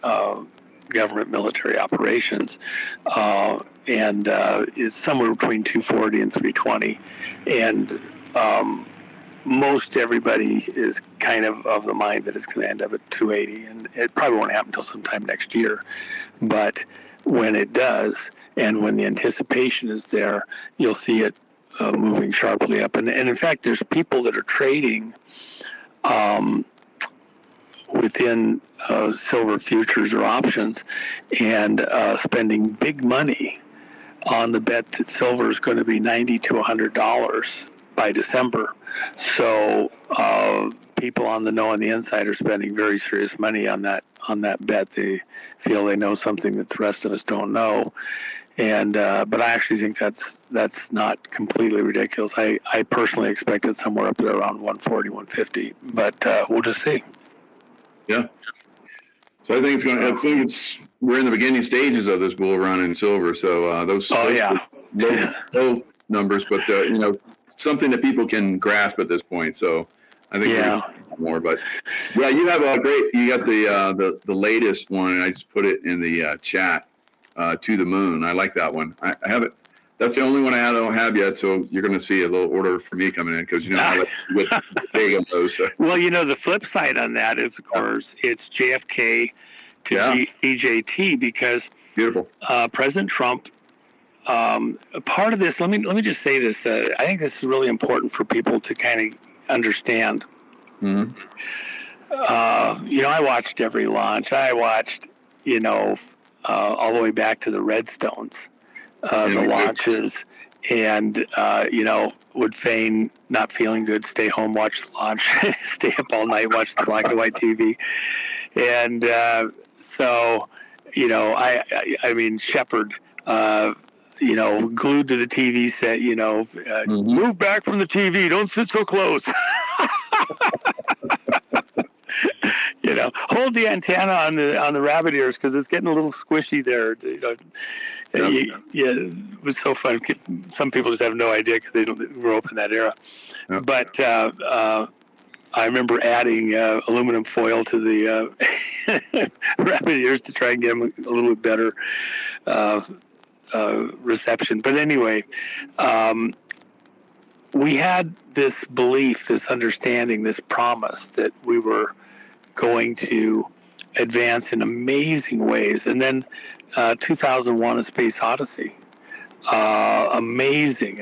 government military operations. And it's somewhere between 240 and 320. And most everybody is kind of the mind that it's going to end up at 280. And it probably won't happen until sometime next year. But when it does, and when the anticipation is there, you'll see it moving sharply up. And in fact, there's people that are trading within silver futures or options and spending big money on the bet that silver is going to be $90 to $100 by December. So people on the know on the inside are spending very serious money on that bet. They feel they know something that the rest of us don't know. And but I actually think that's not completely ridiculous. I personally expect it somewhere up there around 140, 150, but we'll just see. Yeah. So I think we're in the beginning stages of this bull run in silver. So those low numbers, but something that people can grasp at this point. So I think we're more. But yeah, you have you got the latest one, and I just put it in the chat. To the moon. I like that one. I have it. That's the only one I don't have yet. So you're going to see a little order for me coming in because I like with big on those. So. Well, the flip side on that is, of course, it's JFK to CJT because beautiful. President Trump. Part of this. Let me just say this. I think this is really important for people to kind of understand. Mm-hmm. I watched every launch. I watched, all the way back to the Redstones, the launches, and, would feign not feeling good, stay home, watch the launch, stay up all night, watch the black and white TV. And so, I mean, Shepard, glued to the TV set, move back from the TV, don't sit so close. Hold the antenna on the rabbit ears because it's getting a little squishy there. It was so fun. Some people just have no idea because they don't grow up in that era. Yep. But I remember adding aluminum foil to the rabbit ears to try and get them a little bit better reception. But anyway, we had this belief, this understanding, this promise that we were going to advance in amazing ways. And then 2001, A Space Odyssey. Amazing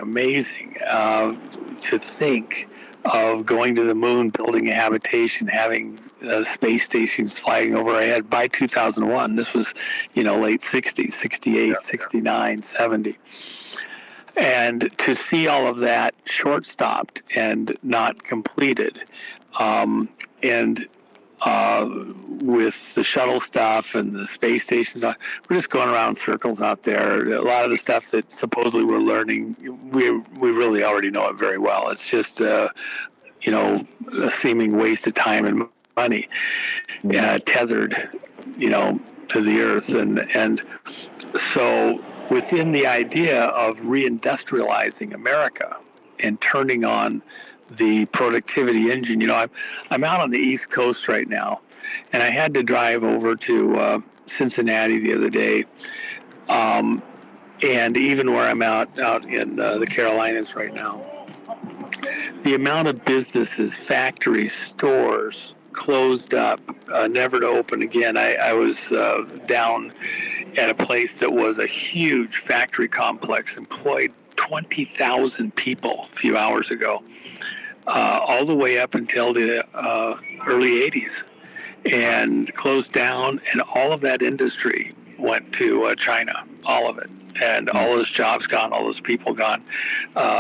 to think of going to the moon, building a habitation, having space stations flying over our head by 2001. This was, late 60s, 68, 69, 70. And to see all of that short-stopped and not completed, and with the shuttle stuff and the space stations, we're just going around circles out there. A lot of the stuff that supposedly we're learning, we really already know it very well. It's just a seeming waste of time and money, tethered, to the earth. And so within the idea of reindustrializing America and turning on the productivity engine, I'm out on the East Coast right now, and I had to drive over to Cincinnati the other day. And even where I'm out in the Carolinas right now, the amount of businesses, factories, stores closed up, never to open again. I was down at a place that was a huge factory complex, employed 20,000 people a few hours ago, all the way up until the early 80s, and closed down, and all of that industry went to China, all of it. And all those jobs gone, all those people gone,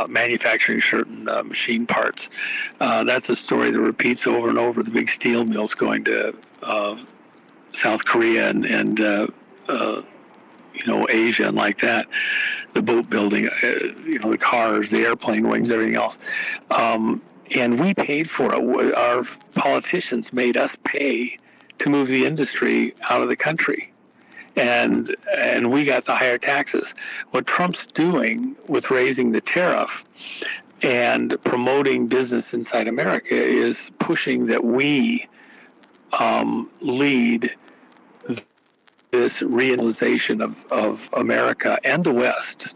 manufacturing certain machine parts. That's a story that repeats over and over. The big steel mills going to South Korea and Asia and like that. The boat building, the cars, the airplane wings, everything else. And we paid for it. Our politicians made us pay to move the industry out of the country. And we got the higher taxes. What Trump's doing with raising the tariff and promoting business inside America is pushing that we lead this realization of America and the West,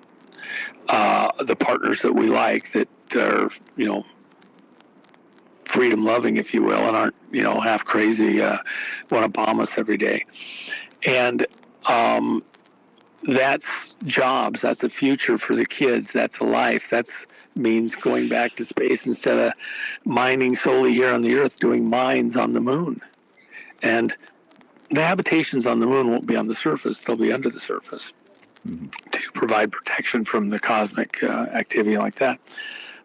the partners that we like, that are, freedom-loving, if you will, and aren't, half crazy, want to bomb us every day. And that's jobs. That's a future for the kids. That's a life. That means going back to space instead of mining solely here on the Earth, doing mines on the moon. And the habitations on the moon won't be on the surface. They'll be under the surface to provide protection from the cosmic activity like that.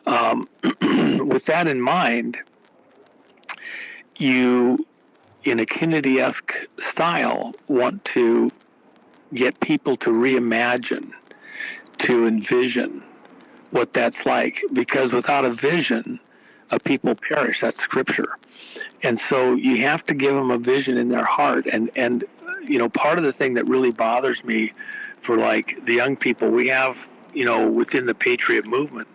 With that in mind, you, in a Kennedy-esque style, want to get people to reimagine, to envision what that's like, because without a vision, a people perish. That's scripture. And so you have to give them a vision in their heart. And part of the thing that really bothers me for like the young people we have, within the Patriot movement,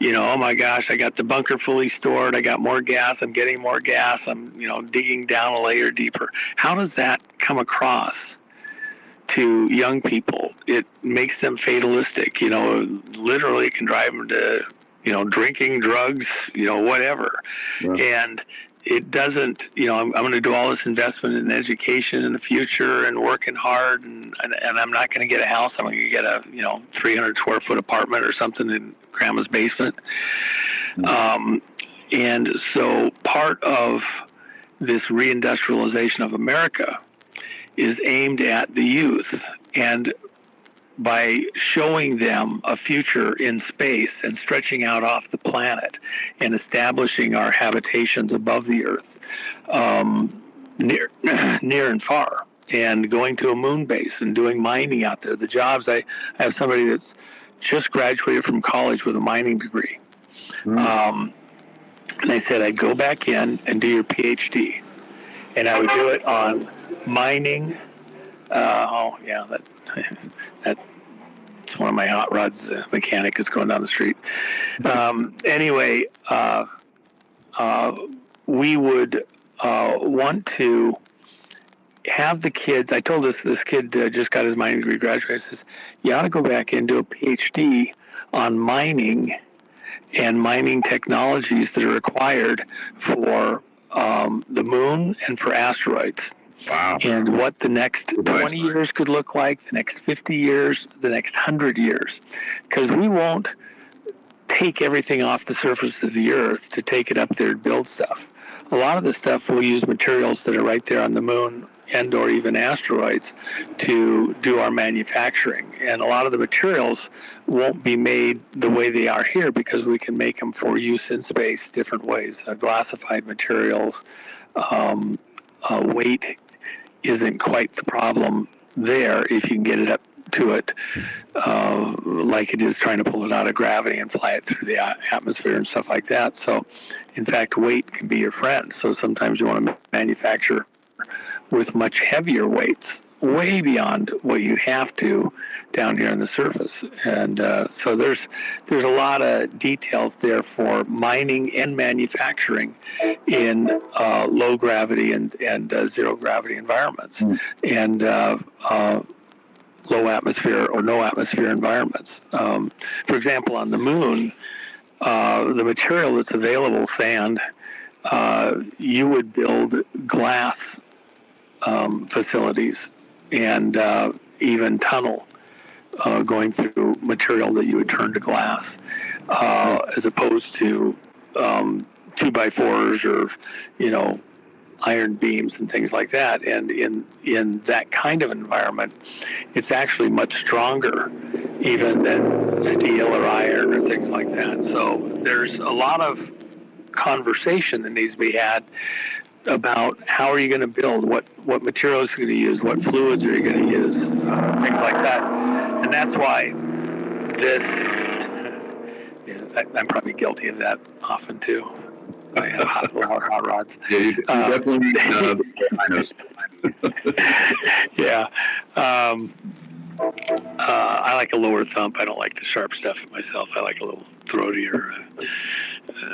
oh my gosh, I got the bunker fully stored. I got more gas. I'm getting more gas. I'm, digging down a layer deeper. How does that come across to young people? It makes them fatalistic. Literally it can drive them to, drinking, drugs, whatever. Yeah. And it doesn't, I'm going to do all this investment in education in the future and working hard, and I'm not going to get a house. I'm going to get a 300 square foot apartment or something in grandma's basement. Mm-hmm. And so part of this reindustrialization of America is aimed at the youth, and by showing them a future in space and stretching out off the planet and establishing our habitations above the Earth, near and far, and going to a moon base and doing mining out there. The jobs, I have somebody that's just graduated from college with a mining degree. Mm. And I said, I'd go back in and do your PhD. And I would do it on mining. That's one of my hot rods. The mechanic is going down the street. Anyway, we would want to have the kids. I told this kid just got his mining degree, graduated. Says, you ought to go back and do a PhD on mining and mining technologies that are required for the moon and for asteroids. Wow. And what the next 20 years could look like, the next 50 years, the next 100 years. Because we won't take everything off the surface of the Earth to take it up there to build stuff. A lot of the stuff we'll use materials that are right there on the moon and or even asteroids to do our manufacturing. And a lot of the materials won't be made the way they are here because we can make them for use in space different ways. Glassified materials, weight isn't quite the problem there if you can get it up to it like it is trying to pull it out of gravity and fly it through the atmosphere and stuff like that. So, in fact, weight can be your friend. So sometimes you want to manufacture with much heavier weights, way beyond what you have to down here on the surface. And so there's a lot of details there for mining and manufacturing in low gravity and zero gravity environments, and low atmosphere or no atmosphere environments. For example, on the moon, the material that's available, sand, you would build glass facilities and even tunnel going through material that you would turn to glass, as opposed to 2x4s or, iron beams and things like that. And in that kind of environment, it's actually much stronger even than steel or iron or things like that. So there's a lot of conversation that needs to be had about how are you going to build, what materials are you going to use, what fluids are you going to use, things like that. And that's why this, I'm probably guilty of that often too. I have hot rods. Yeah, you definitely need yeah. I like a lower thump. I don't like the sharp stuff myself. I like a little throatier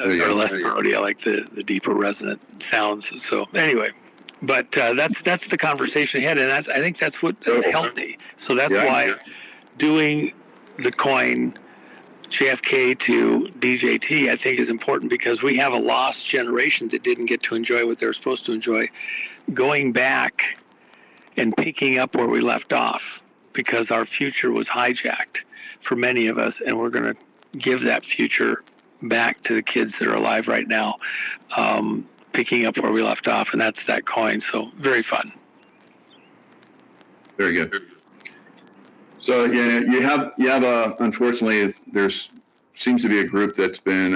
or less throaty. I like the deeper resonant sounds. So anyway, but that's the conversation ahead, and I think that's what helped me. So that's why doing the coin JFK to DJT, I think, is important, because we have a lost generation that didn't get to enjoy what they were supposed to enjoy, going back and picking up where we left off, because our future was hijacked for many of us, and we're going to give that future back to the kids that are alive right now, picking up where we left off, and that's that coin. So very fun. Very good. So yeah, you have unfortunately, there's seems to be a group that's been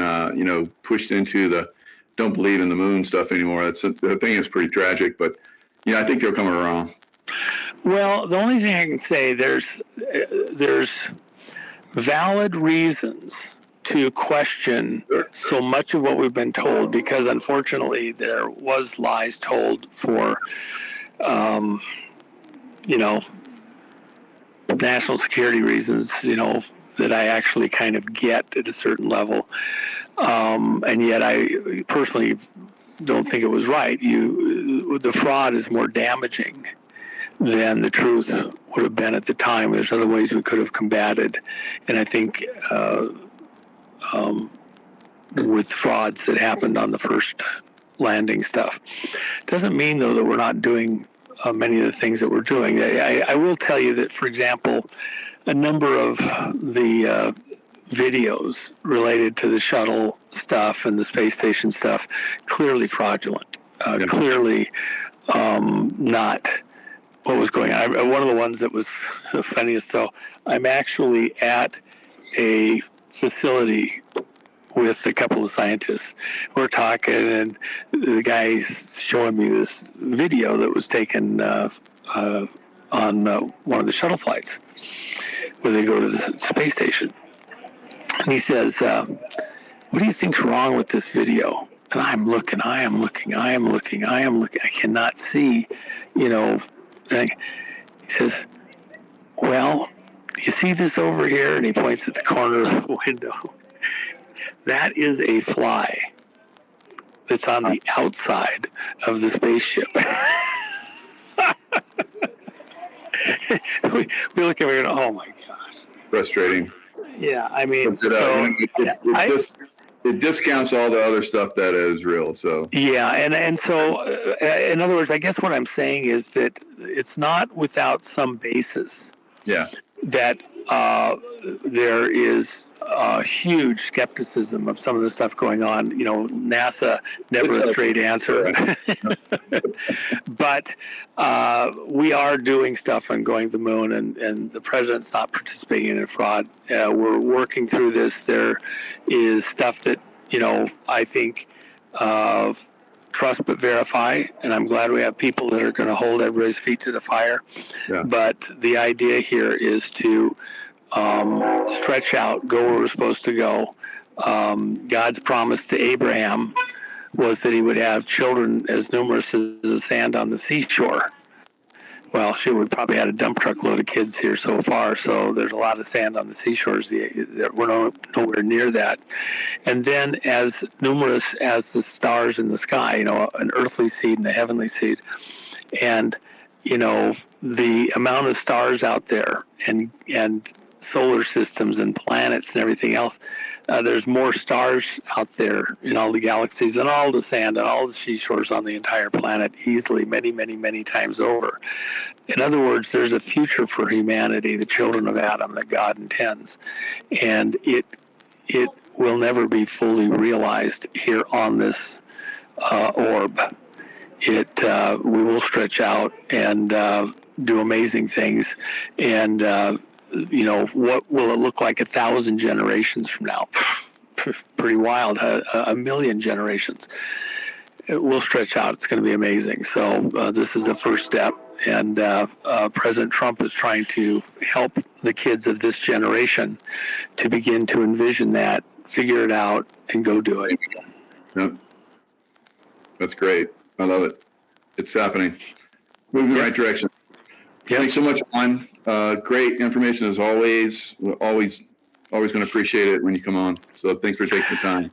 pushed into the don't believe in the moon stuff anymore. The thing is pretty tragic, but I think they'll come around. Well, the only thing I can say, there's valid reasons to question so much of what we've been told, because unfortunately there was lies told for national security reasons, that I actually kind of get at a certain level. And yet I personally don't think it was right. The fraud is more damaging than the truth would have been at the time. There's other ways we could have combated. And I think with frauds that happened on the first landing stuff, doesn't mean, though, that we're not doing many of the things that we're doing. I will tell you that, for example, a number of the videos related to the shuttle stuff and the space station stuff, clearly fraudulent, clearly not what was going on. One of the ones that was the funniest, though, I'm actually at a facility with a couple of scientists. We're talking, and the guy's showing me this video that was taken on one of the shuttle flights where they go to the space station. And he says, what do you think's wrong with this video? And I am looking. I cannot see, And he says, well, you see this over here? And he points at the corner of the window. That is a fly that's on the outside of the spaceship. we look at it and go, oh my gosh. Frustrating. Yeah, I mean, it discounts all the other stuff that is real. So yeah, and so in other words, I guess what I'm saying is that it's not without some basis. Yeah. That there is huge skepticism of some of the stuff going on. NASA never a straight answer. But we are doing stuff and going to the moon, and the president's not participating in fraud. We're working through this. There is stuff that, I think trust but verify, and I'm glad we have people that are going to hold everybody's feet to the fire. Yeah. But the idea here is to stretch out, go where we're supposed to go. God's promise to Abraham was that he would have children as numerous as the sand on the seashore. Well, we probably had a dump truck load of kids here so far, so there's a lot of sand on the seashores. We're nowhere near that. And then as numerous as the stars in the sky, an earthly seed and a heavenly seed. And, the amount of stars out there and solar systems and planets and everything else, there's more stars out there in all the galaxies than all the sand and all the seashores on the entire planet easily, many, many, many times over. In other words, there's a future for humanity, the children of Adam, that God intends. And it will never be fully realized here on this orb. We will stretch out and do amazing things. And, what will it look like 1,000 generations from now? Pretty wild. 1,000,000 generations. It will stretch out. It's going to be amazing. So this is the first step. And President Trump is trying to help the kids of this generation to begin to envision that, figure it out, and go do it. Yep. That's great. I love it. It's happening. Moving in the right direction. Yep. Thanks so much, Juan. Great information as always. We're always going to appreciate it when you come on. So thanks for taking the time.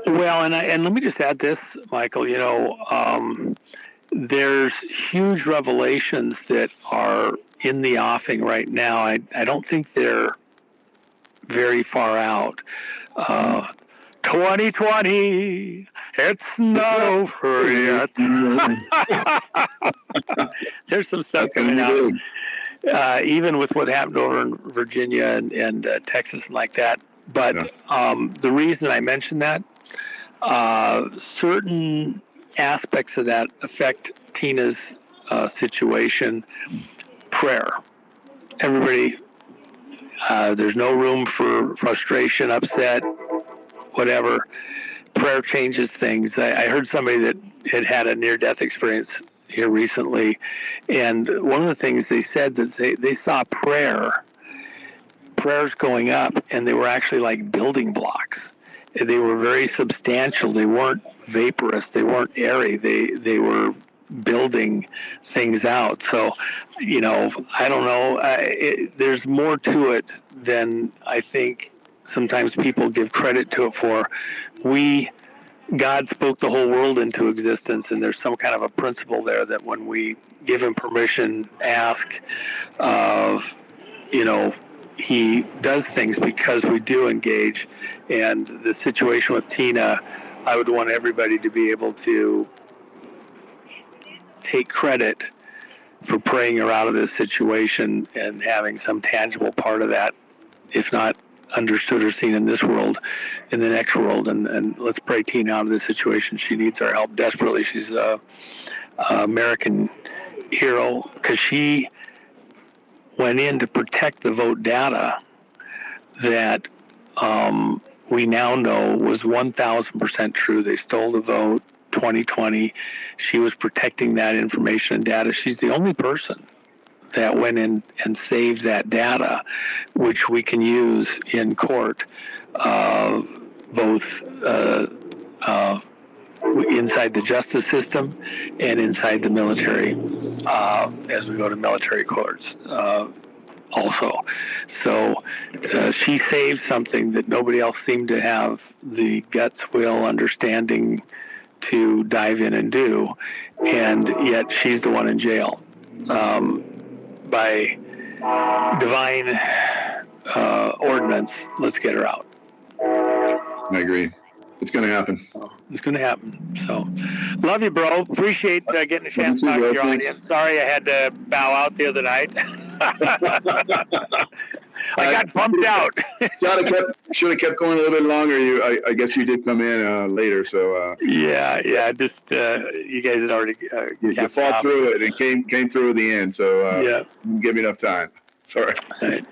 Well, and let me just add this, Michael. There's huge revelations that are in the offing right now. I don't think they're very far out. 2020, it's not over yet. There's some stuff coming out, even with what happened over in Virginia and Texas and like that. But the reason I mentioned that, certain aspects of that affect Tina's situation. Prayer. Everybody, there's no room for frustration, upset, whatever. Prayer changes things. I heard somebody that had a near-death experience here recently, and one of the things they said that they saw prayers going up, and they were actually like building blocks. They were very substantial. They weren't vaporous. They weren't airy. They were building things out. So, I don't know. There's more to it than I think sometimes people give credit to it for. God spoke the whole world into existence, and there's some kind of a principle there that when we give him permission, ask, he does things because we do engage. And the situation with Tina, I would want everybody to be able to take credit for praying her out of this situation and having some tangible part of that, if not understood or seen in this world, in the next world. And let's pray Tina out of this situation. She needs our help desperately. She's an American hero because she went in to protect the vote data that we now know was 1,000% true. They stole the vote 2020. She was protecting that information and data. She's the only person that went in and saved that data, which we can use in court, both inside the justice system and inside the military, as we go to military courts also. So she saved something that nobody else seemed to have the guts, will, understanding to dive in and do, and yet she's the one in jail. By divine ordinance, let's get her out. I agree. It's going to happen. It's going to happen. So, love you, bro. Appreciate getting a chance to talk to your audience. Sorry I had to bow out the other night. I got bumped out. Should have kept going a little bit longer. I guess you did come in later, so. Yeah. Just you guys had already. You fought through it and came through at the end, so. Didn't give me enough time. Sorry. All right.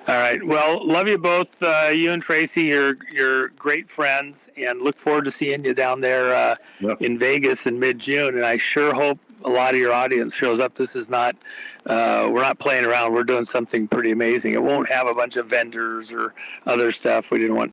All right. Well, love you both. You and Tracy, you're great friends, and look forward to seeing you down there Yep. in Vegas in mid-June. And I sure hope a lot of your audience shows up. This is not, we're not playing around. We're doing something pretty amazing. It won't have a bunch of vendors or other stuff. We didn't want